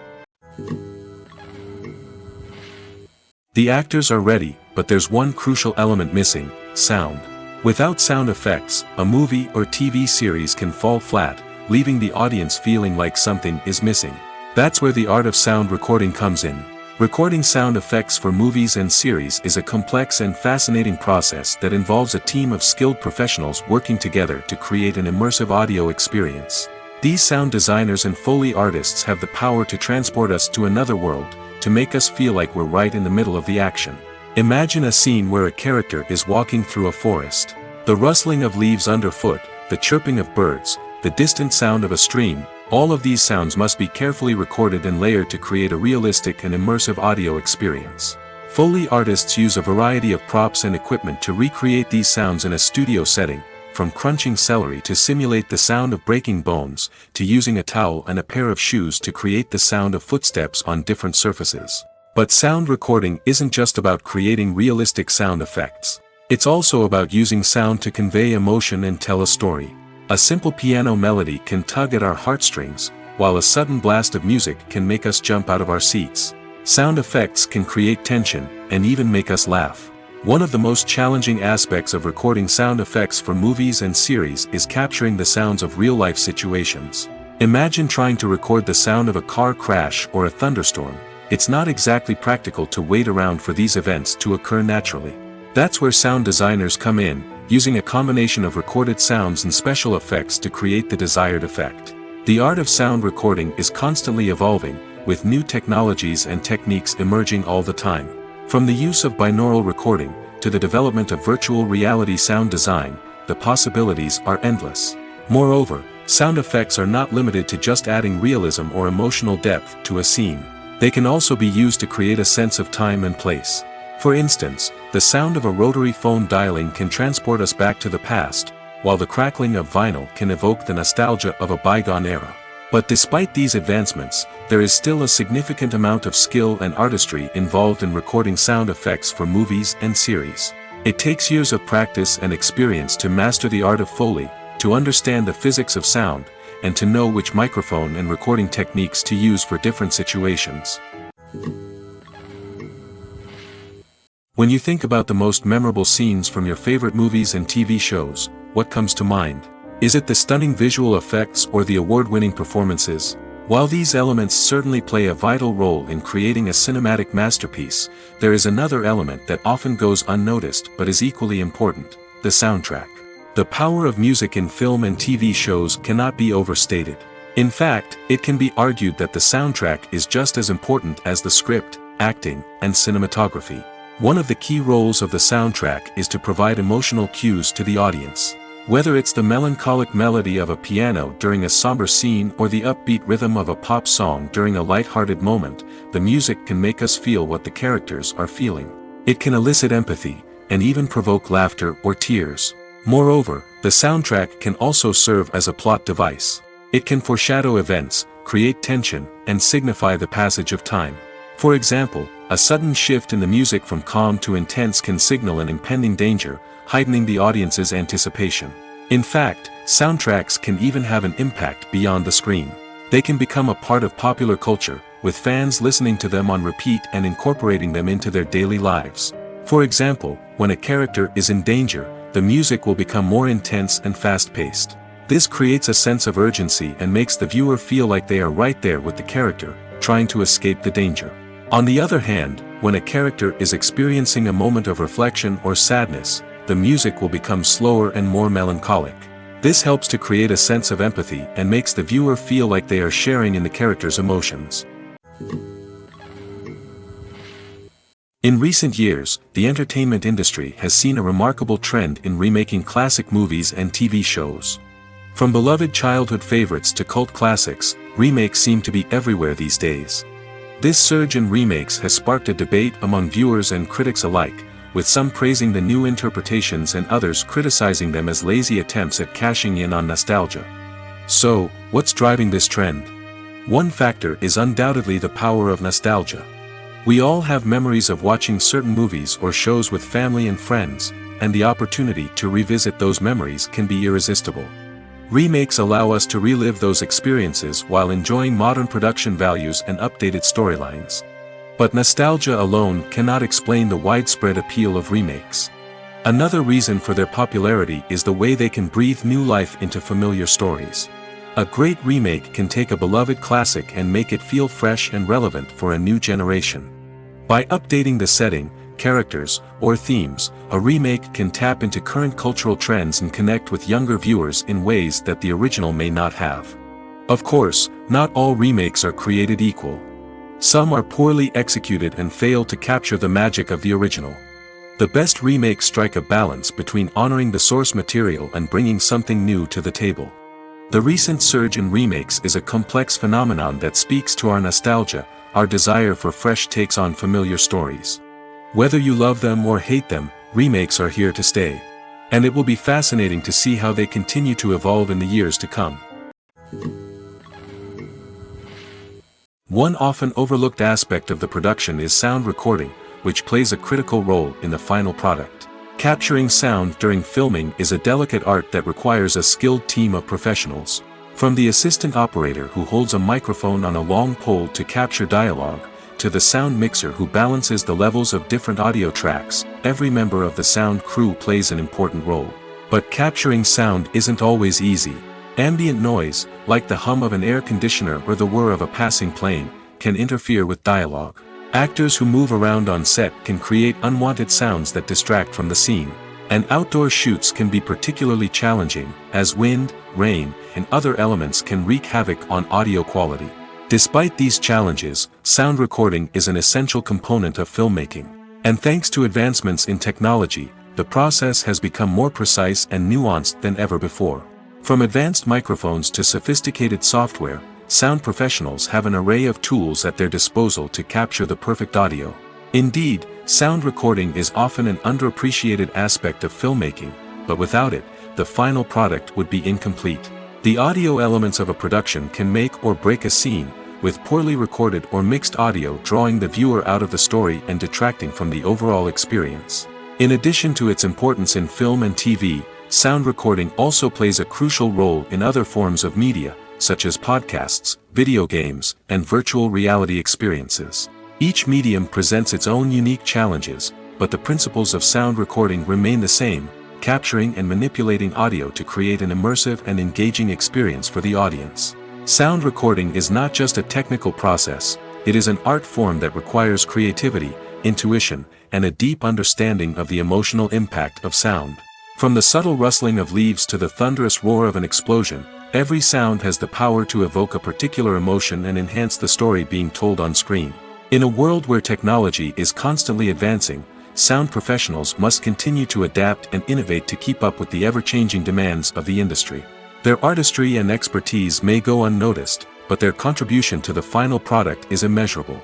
The actors are ready, but there's one crucial element missing: sound. Without sound effects, a movie or TV series can fall flat, leaving the audience feeling like something is missing. That's where the art of sound recording comes in. Recording sound effects for movies and series is a complex and fascinating process that involves a team of skilled professionals working together to create an immersive audio experience. These sound designers and Foley artists have the power to transport us to another world, to make us feel like we're right in the middle of the action. Imagine a scene where a character is walking through a forest. The rustling of leaves underfoot, the chirping of birds, the distant sound of a stream, all of these sounds must be carefully recorded and layered to create a realistic and immersive audio experience. Foley artists use a variety of props and equipment to recreate these sounds in a studio setting, from crunching celery to simulate the sound of breaking bones, to using a towel and a pair of shoes to create the sound of footsteps on different surfaces. But sound recording isn't just about creating realistic sound effects. It's also about using sound to convey emotion and tell a story. A simple piano melody can tug at our heartstrings, while a sudden blast of music can make us jump out of our seats. Sound effects can create tension, and even make us laugh. One of the most challenging aspects of recording sound effects for movies and series is capturing the sounds of real-life situations. Imagine trying to record the sound of a car crash or a thunderstorm. It's not exactly practical to wait around for these events to occur naturally. That's where sound designers come in, using a combination of recorded sounds and special effects to create the desired effect. The art of sound recording is constantly evolving, with new technologies and techniques emerging all the time. From the use of binaural recording, to the development of virtual reality sound design, the the possibilities are endless. Moreover, sound effects are not limited to just adding realism or emotional depth to a scene. They can also be used to create a sense of time and place. For instance, the sound of a rotary phone dialing can transport us back to the past, while the crackling of vinyl can evoke the nostalgia of a bygone era. But despite these advancements, there is still a significant amount of skill and artistry involved in recording sound effects for movies and series. It takes years of practice and experience to master the art of Foley, to understand the physics of sound, and to know which microphone and recording techniques to use for different situations. When you think about the most memorable scenes from your favorite movies and TV shows, what comes to mind? Is it the stunning visual effects or the award-winning performances? While these elements certainly play a vital role in creating a cinematic masterpiece, there is another element that often goes unnoticed but is equally important: the soundtrack. The power of music in film and TV shows cannot be overstated. In fact, it can be argued that the soundtrack is just as important as the script, acting, and cinematography. One of the key roles of the soundtrack is to provide emotional cues to the audience. Whether it's the melancholic melody of a piano during a somber scene or the upbeat rhythm of a pop song during a light-hearted moment, the music can make us feel what the characters are feeling. It can elicit empathy, and even provoke laughter or tears. Moreover, the soundtrack can also serve as a plot device. It can foreshadow events, create tension, and signify the passage of time. For example, a sudden shift in the music from calm to intense can signal an impending danger, heightening the audience's anticipation. In fact, soundtracks can even have an impact beyond the screen. They can become a part of popular culture, with fans listening to them on repeat and incorporating them into their daily lives. For example, when a character is in danger, the music will become more intense and fast-paced. This creates a sense of urgency and makes the viewer feel like they are right there with the character, trying to escape the danger. On the other hand, when a character is experiencing a moment of reflection or sadness, the music will become slower and more melancholic. This helps to create a sense of empathy and makes the viewer feel like they are sharing in the character's emotions. In recent years, the entertainment industry has seen a remarkable trend in remaking classic movies and TV shows. From beloved childhood favorites to cult classics, remakes seem to be everywhere these days. This surge in remakes has sparked a debate among viewers and critics alike, with some praising the new interpretations and others criticizing them as lazy attempts at cashing in on nostalgia. So, what's driving this trend? One factor is undoubtedly the power of nostalgia. We all have memories of watching certain movies or shows with family and friends, and the opportunity to revisit those memories can be irresistible. Remakes allow us to relive those experiences while enjoying modern production values and updated storylines. But nostalgia alone cannot explain the widespread appeal of remakes. Another reason for their popularity is the way they can breathe new life into familiar stories. A great remake can take a beloved classic and make it feel fresh and relevant for a new generation. By updating the setting, characters, or themes, a remake can tap into current cultural trends and connect with younger viewers in ways that the original may not have. Of course, not all remakes are created equal. Some are poorly executed and fail to capture the magic of the original. The best remakes strike a balance between honoring the source material and bringing something new to the table. The recent surge in remakes is a complex phenomenon that speaks to our nostalgia, our desire for fresh takes on familiar stories. Whether you love them or hate them, remakes are here to stay. And it will be fascinating to see how they continue to evolve in the years to come. One often overlooked aspect of the production is sound recording, which plays a critical role in the final product. Capturing sound during filming is a delicate art that requires a skilled team of professionals. From the assistant operator who holds a microphone on a long pole to capture dialogue, to the sound mixer who balances the levels of different audio tracks, every member of the sound crew plays an important role. But capturing sound isn't always easy. Ambient noise, like the hum of an air conditioner or the whir of a passing plane, can interfere with dialogue. Actors who move around on set can create unwanted sounds that distract from the scene. And outdoor shoots can be particularly challenging, as wind, rain, and other elements can wreak havoc on audio quality. Despite these challenges, sound recording is an essential component of filmmaking. And thanks to advancements in technology, the process has become more precise and nuanced than ever before. From advanced microphones to sophisticated software, sound professionals have an array of tools at their disposal to capture the perfect audio. Indeed, sound recording is often an underappreciated aspect of filmmaking, but without it, the final product would be incomplete. The audio elements of a production can make or break a scene, with poorly recorded or mixed audio drawing the viewer out of the story and detracting from the overall experience. In addition to its importance in film and TV, sound recording also plays a crucial role in other forms of media, such as podcasts, video games, and virtual reality experiences. Each medium presents its own unique challenges, but the principles of sound recording remain the same, capturing and manipulating audio to create an immersive and engaging experience for the audience. Sound recording is not just a technical process, it is an art form that requires creativity, intuition, and a deep understanding of the emotional impact of sound. From the subtle rustling of leaves to the thunderous roar of an explosion, every sound has the power to evoke a particular emotion and enhance the story being told on screen. In a world where technology is constantly advancing, sound professionals must continue to adapt and innovate to keep up with the ever-changing demands of the industry. Their artistry and expertise may go unnoticed, but their contribution to the final product is immeasurable.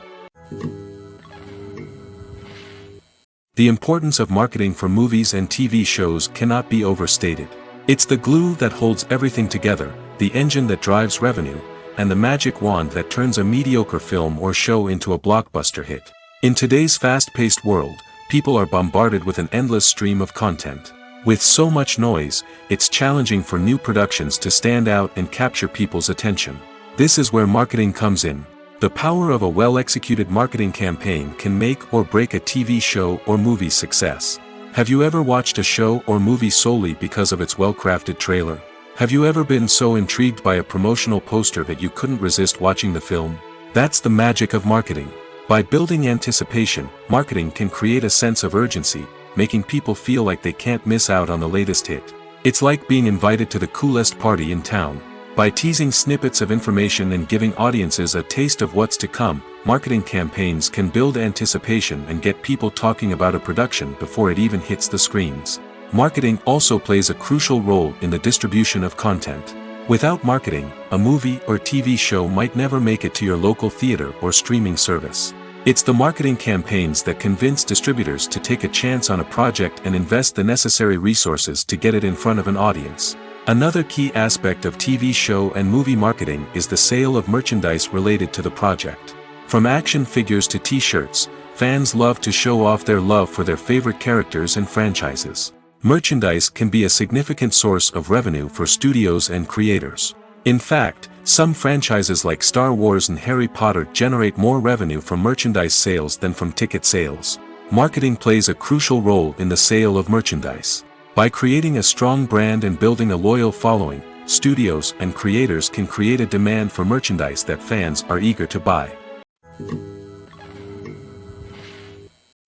The importance of marketing for movies and TV shows cannot be overstated. It's the glue that holds everything together, the engine that drives revenue, and the magic wand that turns a mediocre film or show into a blockbuster hit. In today's fast-paced world, people are bombarded with an endless stream of content. With so much noise, it's challenging for new productions to stand out and capture people's attention. This is where marketing comes in. The power of a well-executed marketing campaign can make or break a TV show or movie's success. Have you ever watched a show or movie solely because of its well-crafted trailer? Have you ever been so intrigued by a promotional poster that you couldn't resist watching the film? That's the magic of marketing. By building anticipation, marketing can create a sense of urgency, making people feel like they can't miss out on the latest hit. It's like being invited to the coolest party in town. By teasing snippets of information and giving audiences a taste of what's to come, marketing campaigns can build anticipation and get people talking about a production before it even hits the screens. Marketing also plays a crucial role in the distribution of content. Without marketing, a movie or TV show might never make it to your local theater or streaming service. It's the marketing campaigns that convince distributors to take a chance on a project and invest the necessary resources to get it in front of an audience. Another key aspect of TV show and movie marketing is the sale of merchandise related to the project. From action figures to t-shirts, fans love to show off their love for their favorite characters and franchises. Merchandise can be a significant source of revenue for studios and creators. In fact, some franchises like Star Wars and Harry Potter generate more revenue from merchandise sales than from ticket sales. Marketing plays a crucial role in the sale of merchandise. By creating a strong brand and building a loyal following, studios and creators can create a demand for merchandise that fans are eager to buy.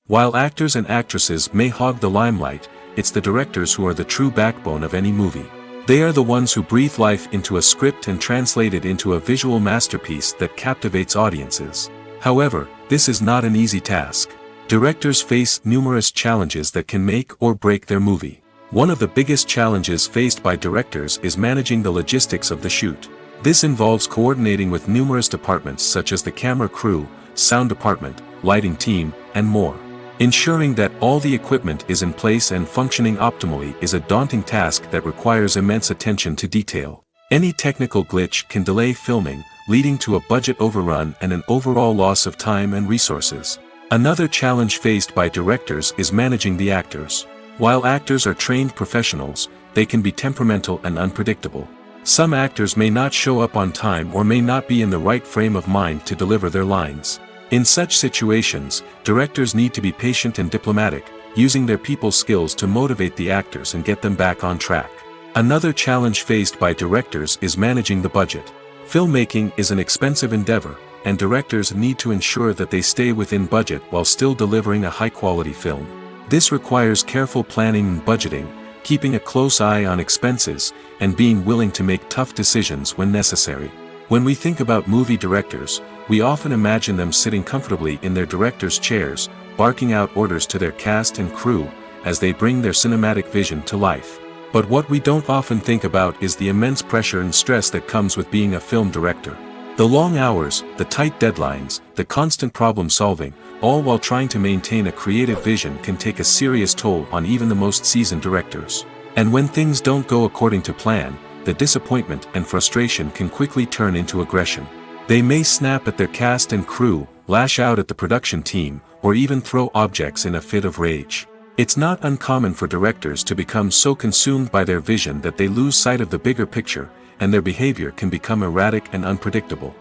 While actors and actresses may hog the limelight, it's the directors who are the true backbone of any movie. They are the ones who breathe life into a script and translate it into a visual masterpiece that captivates audiences. However, this is not an easy task. Directors face numerous challenges that can make or break their movie. One of the biggest challenges faced by directors is managing the logistics of the shoot. This involves coordinating with numerous departments such as the camera crew, sound department, lighting team, and more. Ensuring that all the equipment is in place and functioning optimally is a daunting task that requires immense attention to detail. Any technical glitch can delay filming, leading to a budget overrun and an overall loss of time and resources. Another challenge faced by directors is managing the actors. While actors are trained professionals, they can be temperamental and unpredictable. Some actors may not show up on time or may not be in the right frame of mind to deliver their lines. In such situations, directors need to be patient and diplomatic, using their people skills to motivate the actors and get them back on track. Another challenge faced by directors is managing the budget. Filmmaking is an expensive endeavor, and directors need to ensure that they stay within budget while still delivering a high-quality film. This requires careful planning and budgeting, keeping a close eye on expenses, and being willing to make tough decisions when necessary. When we think about movie directors, we often imagine them sitting comfortably in their director's chairs, barking out orders to their cast and crew, as they bring their cinematic vision to life. But what we don't often think about is the immense pressure and stress that comes with being a film director. The long hours, the tight deadlines, the constant problem solving, all while trying to maintain a creative vision can take a serious toll on even the most seasoned directors. And when things don't go according to plan, the disappointment and frustration can quickly turn into aggression. They may snap at their cast and crew, lash out at the production team, or even throw objects in a fit of rage. It's not uncommon for directors to become so consumed by their vision that they lose sight of the bigger picture, and their behavior can become erratic and unpredictable.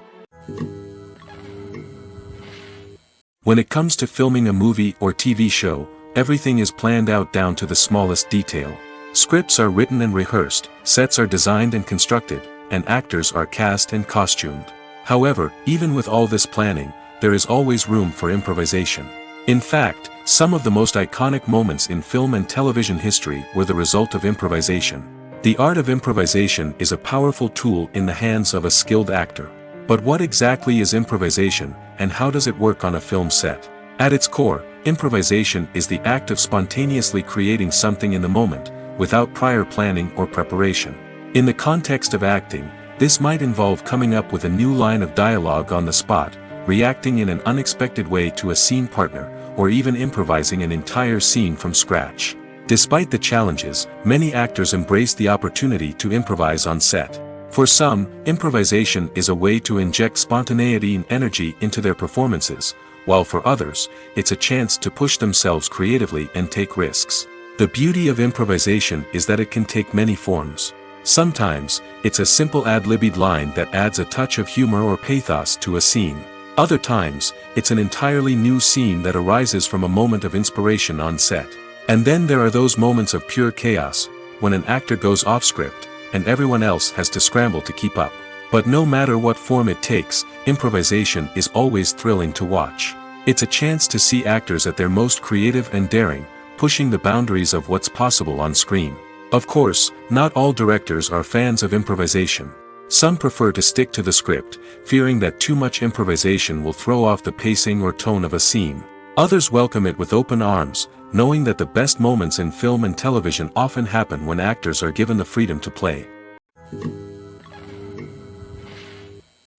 When it comes to filming a movie or TV show, everything is planned out down to the smallest detail. Scripts are written and rehearsed, sets are designed and constructed, and actors are cast and costumed. However, even with all this planning, there is always room for improvisation. In fact, some of the most iconic moments in film and television history were the result of improvisation. The art of improvisation is a powerful tool in the hands of a skilled actor. But what exactly is improvisation, and how does it work on a film set? At its core, improvisation is the act of spontaneously creating something in the moment, without prior planning or preparation. In the context of acting, this might involve coming up with a new line of dialogue on the spot, reacting in an unexpected way to a scene partner, or even improvising an entire scene from scratch. Despite the challenges, many actors embrace the opportunity to improvise on set. For some, improvisation is a way to inject spontaneity and energy into their performances, while for others, it's a chance to push themselves creatively and take risks. The beauty of improvisation is that it can take many forms. Sometimes, it's a simple ad-libbed line that adds a touch of humor or pathos to a scene. Other times, it's an entirely new scene that arises from a moment of inspiration on set. And then there are those moments of pure chaos, when an actor goes off script, and everyone else has to scramble to keep up. But no matter what form it takes, improvisation is always thrilling to watch. It's a chance to see actors at their most creative and daring, pushing the boundaries of what's possible on screen. Of course, not all directors are fans of improvisation. Some prefer to stick to the script, fearing that too much improvisation will throw off the pacing or tone of a scene. Others welcome it with open arms, knowing that the best moments in film and television often happen when actors are given the freedom to play.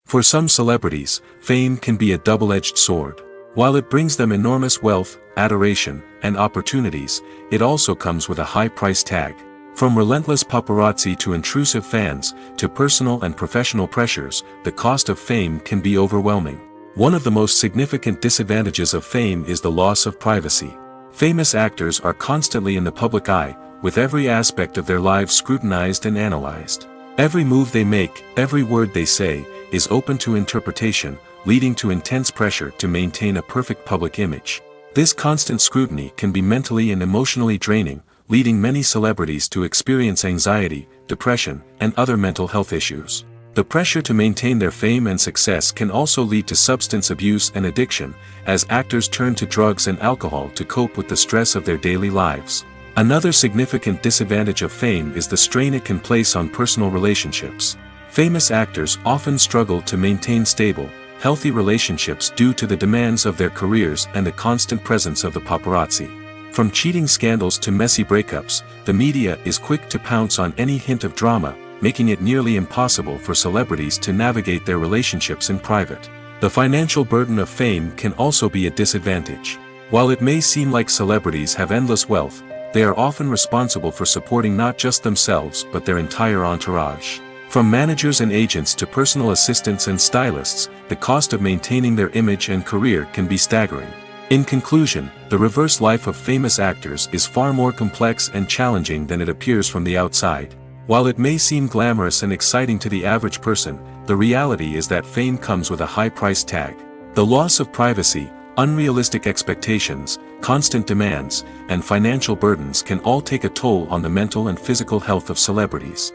For some celebrities, fame can be a double-edged sword. While it brings them enormous wealth, adoration, and opportunities, it also comes with a high price tag. From relentless paparazzi to intrusive fans, to personal and professional pressures, the cost of fame can be overwhelming. One of the most significant disadvantages of fame is the loss of privacy. Famous actors are constantly in the public eye, with every aspect of their lives scrutinized and analyzed. Every move they make, every word they say, is open to interpretation, leading to intense pressure to maintain a perfect public image. This constant scrutiny can be mentally and emotionally draining, leading many celebrities to experience anxiety, depression, and other mental health issues. The pressure to maintain their fame and success can also lead to substance abuse and addiction, as actors turn to drugs and alcohol to cope with the stress of their daily lives. Another significant disadvantage of fame is the strain it can place on personal relationships. Famous actors often struggle to maintain stable, healthy relationships due to the demands of their careers and the constant presence of the paparazzi. From cheating scandals to messy breakups, the media is quick to pounce on any hint of drama, making it nearly impossible for celebrities to navigate their relationships in private. The financial burden of fame can also be a disadvantage. While it may seem like celebrities have endless wealth, they are often responsible for supporting not just themselves but their entire entourage. From managers and agents to personal assistants and stylists, the cost of maintaining their image and career can be staggering. In conclusion, the reverse life of famous actors is far more complex and challenging than it appears from the outside. While it may seem glamorous and exciting to the average person, the reality is that fame comes with a high price tag. The loss of privacy, unrealistic expectations, constant demands, and financial burdens can all take a toll on the mental and physical health of celebrities.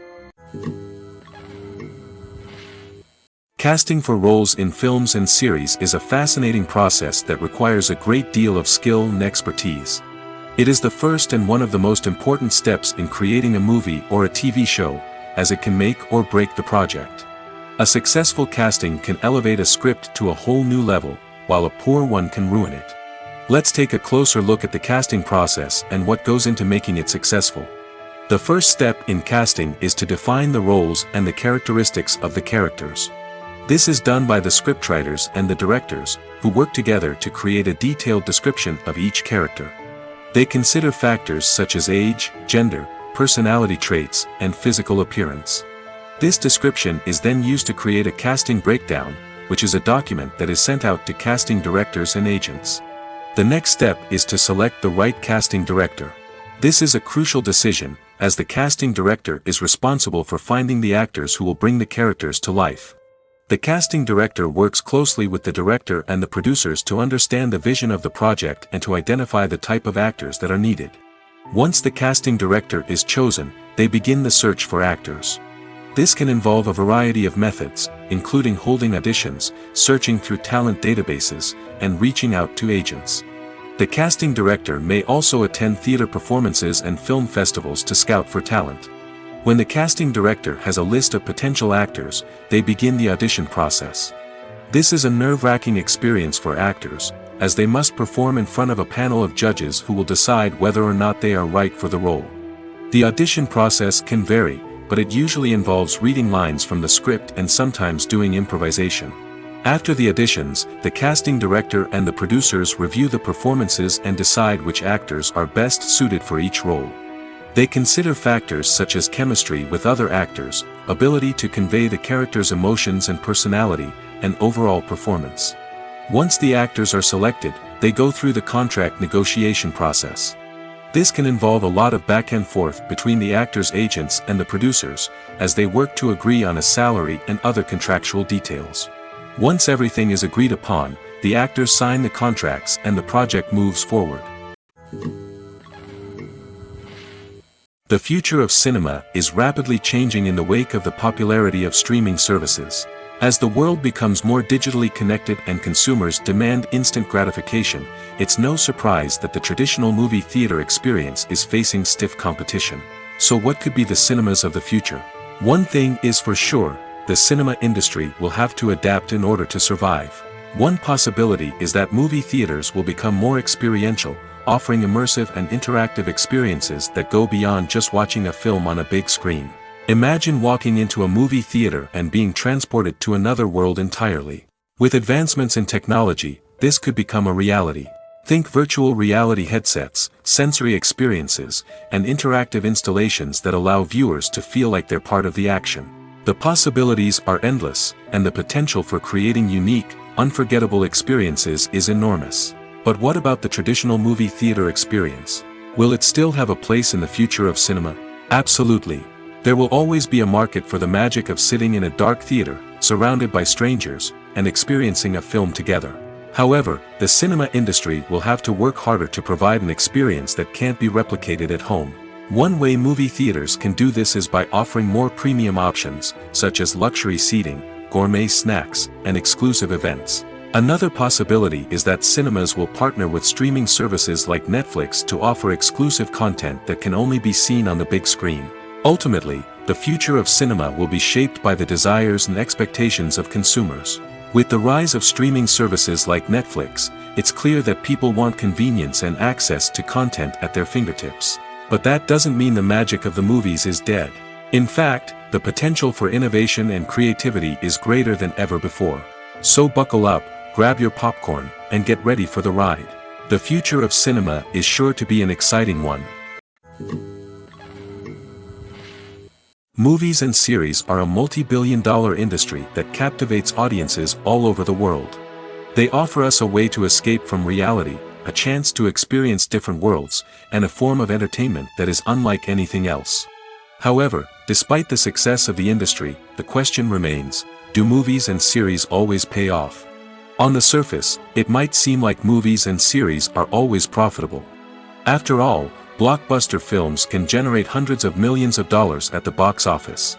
Casting for roles in films and series is a fascinating process that requires a great deal of skill and expertise. It is the first and one of the most important steps in creating a movie or a TV show, as it can make or break the project. A successful casting can elevate a script to a whole new level, while a poor one can ruin it. Let's take a closer look at the casting process and what goes into making it successful. The first step in casting is to define the roles and the characteristics of the characters. This is done by the scriptwriters and the directors, who work together to create a detailed description of each character. They consider factors such as age, gender, personality traits, and physical appearance. This description is then used to create a casting breakdown, which is a document that is sent out to casting directors and agents. The next step is to select the right casting director. This is a crucial decision, as the casting director is responsible for finding the actors who will bring the characters to life. The casting director works closely with the director and the producers to understand the vision of the project and to identify the type of actors that are needed. Once the casting director is chosen, they begin the search for actors. This can involve a variety of methods, including holding auditions, searching through talent databases, and reaching out to agents. The casting director may also attend theater performances and film festivals to scout for talent. When the casting director has a list of potential actors, they begin the audition process. This is a nerve-wracking experience for actors, as they must perform in front of a panel of judges who will decide whether or not they are right for the role. The audition process can vary, but it usually involves reading lines from the script and sometimes doing improvisation. After the auditions, the casting director and the producers review the performances and decide which actors are best suited for each role. They consider factors such as chemistry with other actors, ability to convey the character's emotions and personality, and overall performance. Once the actors are selected, they go through the contract negotiation process. This can involve a lot of back and forth between the actors' agents and the producers, as they work to agree on a salary and other contractual details. Once everything is agreed upon, the actors sign the contracts and the project moves forward. The future of cinema is rapidly changing in the wake of the popularity of streaming services. As the world becomes more digitally connected and consumers demand instant gratification, it's no surprise that the traditional movie theater experience is facing stiff competition. So what could be the cinemas of the future? One thing is for sure, the cinema industry will have to adapt in order to survive. One possibility is that movie theaters will become more experiential, offering immersive and interactive experiences that go beyond just watching a film on a big screen. Imagine walking into a movie theater and being transported to another world entirely. With advancements in technology, this could become a reality. Think virtual reality headsets, sensory experiences, and interactive installations that allow viewers to feel like they're part of the action. The possibilities are endless, and the potential for creating unique, unforgettable experiences is enormous. But what about the traditional movie theater experience? Will it still have a place in the future of cinema? Absolutely. There will always be a market for the magic of sitting in a dark theater, surrounded by strangers, and experiencing a film together. However, the cinema industry will have to work harder to provide an experience that can't be replicated at home. One way movie theaters can do this is by offering more premium options, such as luxury seating, gourmet snacks, and exclusive events. Another possibility is that cinemas will partner with streaming services like Netflix to offer exclusive content that can only be seen on the big screen. Ultimately, the future of cinema will be shaped by the desires and expectations of consumers. With the rise of streaming services like Netflix, it's clear that people want convenience and access to content at their fingertips. But that doesn't mean the magic of the movies is dead. In fact, the potential for innovation and creativity is greater than ever before. So buckle up, grab your popcorn, and get ready for the ride. The future of cinema is sure to be an exciting one. Movies and series are a multi-billion-dollar industry that captivates audiences all over the world. They offer us a way to escape from reality, a chance to experience different worlds, and a form of entertainment that is unlike anything else. However, despite the success of the industry, the question remains, do movies and series always pay off? On the surface, it might seem like movies and series are always profitable. After all, blockbuster films can generate hundreds of millions of dollars at the box office.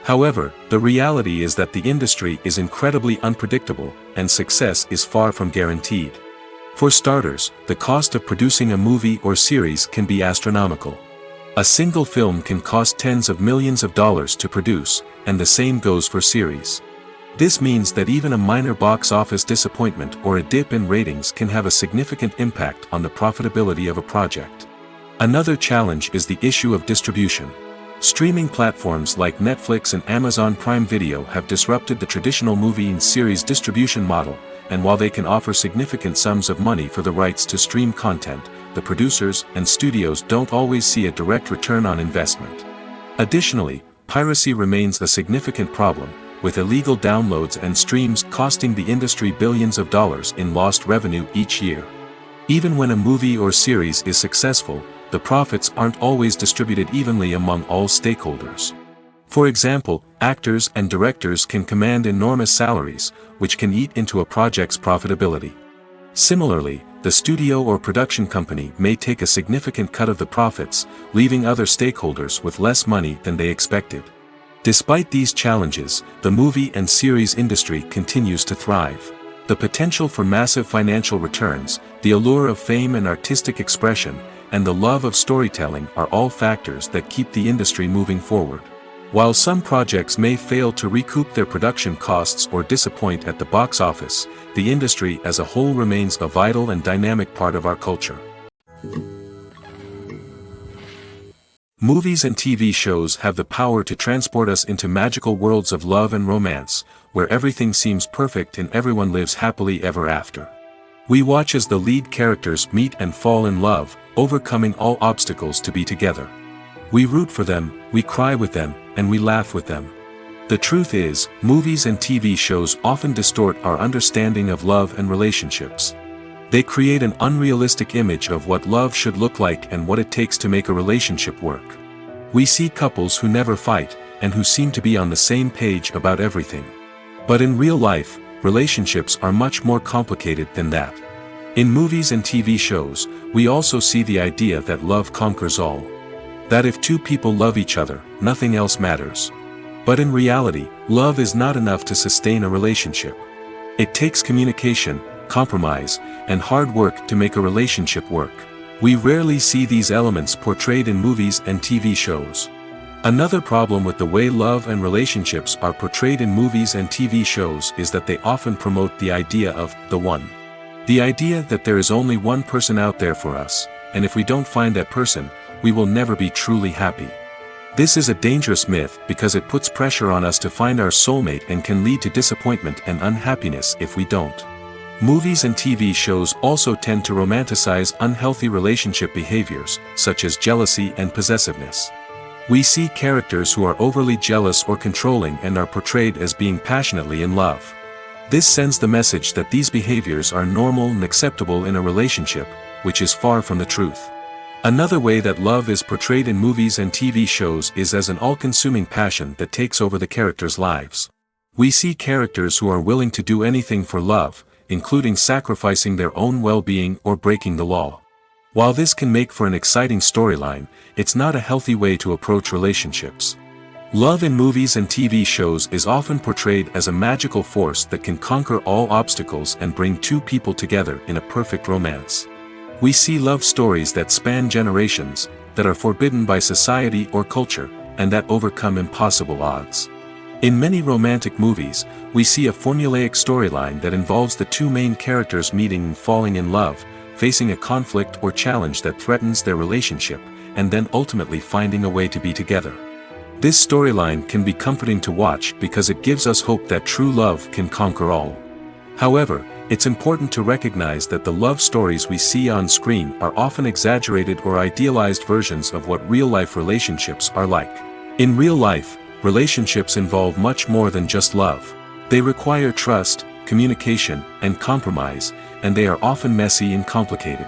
However, the reality is that the industry is incredibly unpredictable, and success is far from guaranteed. For starters, the cost of producing a movie or series can be astronomical. A single film can cost tens of millions of dollars to produce, and the same goes for series. This means that even a minor box office disappointment or a dip in ratings can have a significant impact on the profitability of a project. Another challenge is the issue of distribution. Streaming platforms like Netflix and Amazon Prime Video have disrupted the traditional movie and series distribution model, and while they can offer significant sums of money for the rights to stream content, the producers and studios don't always see a direct return on investment. Additionally, piracy remains a significant problem, with illegal downloads and streams costing the industry billions of dollars in lost revenue each year. Even when a movie or series is successful, the profits aren't always distributed evenly among all stakeholders. For example, actors and directors can command enormous salaries, which can eat into a project's profitability. Similarly, the studio or production company may take a significant cut of the profits, leaving other stakeholders with less money than they expected. Despite these challenges, the movie and series industry continues to thrive. The potential for massive financial returns, the allure of fame and artistic expression, and the love of storytelling are all factors that keep the industry moving forward. While some projects may fail to recoup their production costs or disappoint at the box office, the industry as a whole remains a vital and dynamic part of our culture. Movies and TV shows have the power to transport us into magical worlds of love and romance, where everything seems perfect and everyone lives happily ever after. We watch as the lead characters meet and fall in love, overcoming all obstacles to be together. We root for them, we cry with them, and we laugh with them. The truth is, movies and TV shows often distort our understanding of love and relationships. They create an unrealistic image of what love should look like and what it takes to make a relationship work. We see couples who never fight, and who seem to be on the same page about everything. But in real life, relationships are much more complicated than that. In movies and TV shows, we also see the idea that love conquers all. That if two people love each other, nothing else matters. But in reality, love is not enough to sustain a relationship. It takes communication, compromise, and hard work to make a relationship work. We rarely see these elements portrayed in movies and TV shows. Another problem with the way love and relationships are portrayed in movies and TV shows is that they often promote the idea of the one. The idea that there is only one person out there for us, and if we don't find that person, we will never be truly happy. This is a dangerous myth because it puts pressure on us to find our soulmate and can lead to disappointment and unhappiness if we don't. Movies and TV shows also tend to romanticize unhealthy relationship behaviors, such as jealousy and possessiveness. We see characters who are overly jealous or controlling and are portrayed as being passionately in love. This sends the message that these behaviors are normal and acceptable in a relationship, which is far from the truth. Another way that love is portrayed in movies and TV shows is as an all-consuming passion that takes over the characters' lives. We see characters who are willing to do anything for love, including sacrificing their own well-being or breaking the law. While this can make for an exciting storyline, it's not a healthy way to approach relationships. Love in movies and TV shows is often portrayed as a magical force that can conquer all obstacles and bring two people together in a perfect romance. We see love stories that span generations, that are forbidden by society or culture, and that overcome impossible odds. In many romantic movies, we see a formulaic storyline that involves the two main characters meeting and falling in love, facing a conflict or challenge that threatens their relationship, and then ultimately finding a way to be together. This storyline can be comforting to watch because it gives us hope that true love can conquer all. However, it's important to recognize that the love stories we see on screen are often exaggerated or idealized versions of what real-life relationships are like. In real life, relationships involve much more than just love. They require trust, communication, and compromise, and they are often messy and complicated.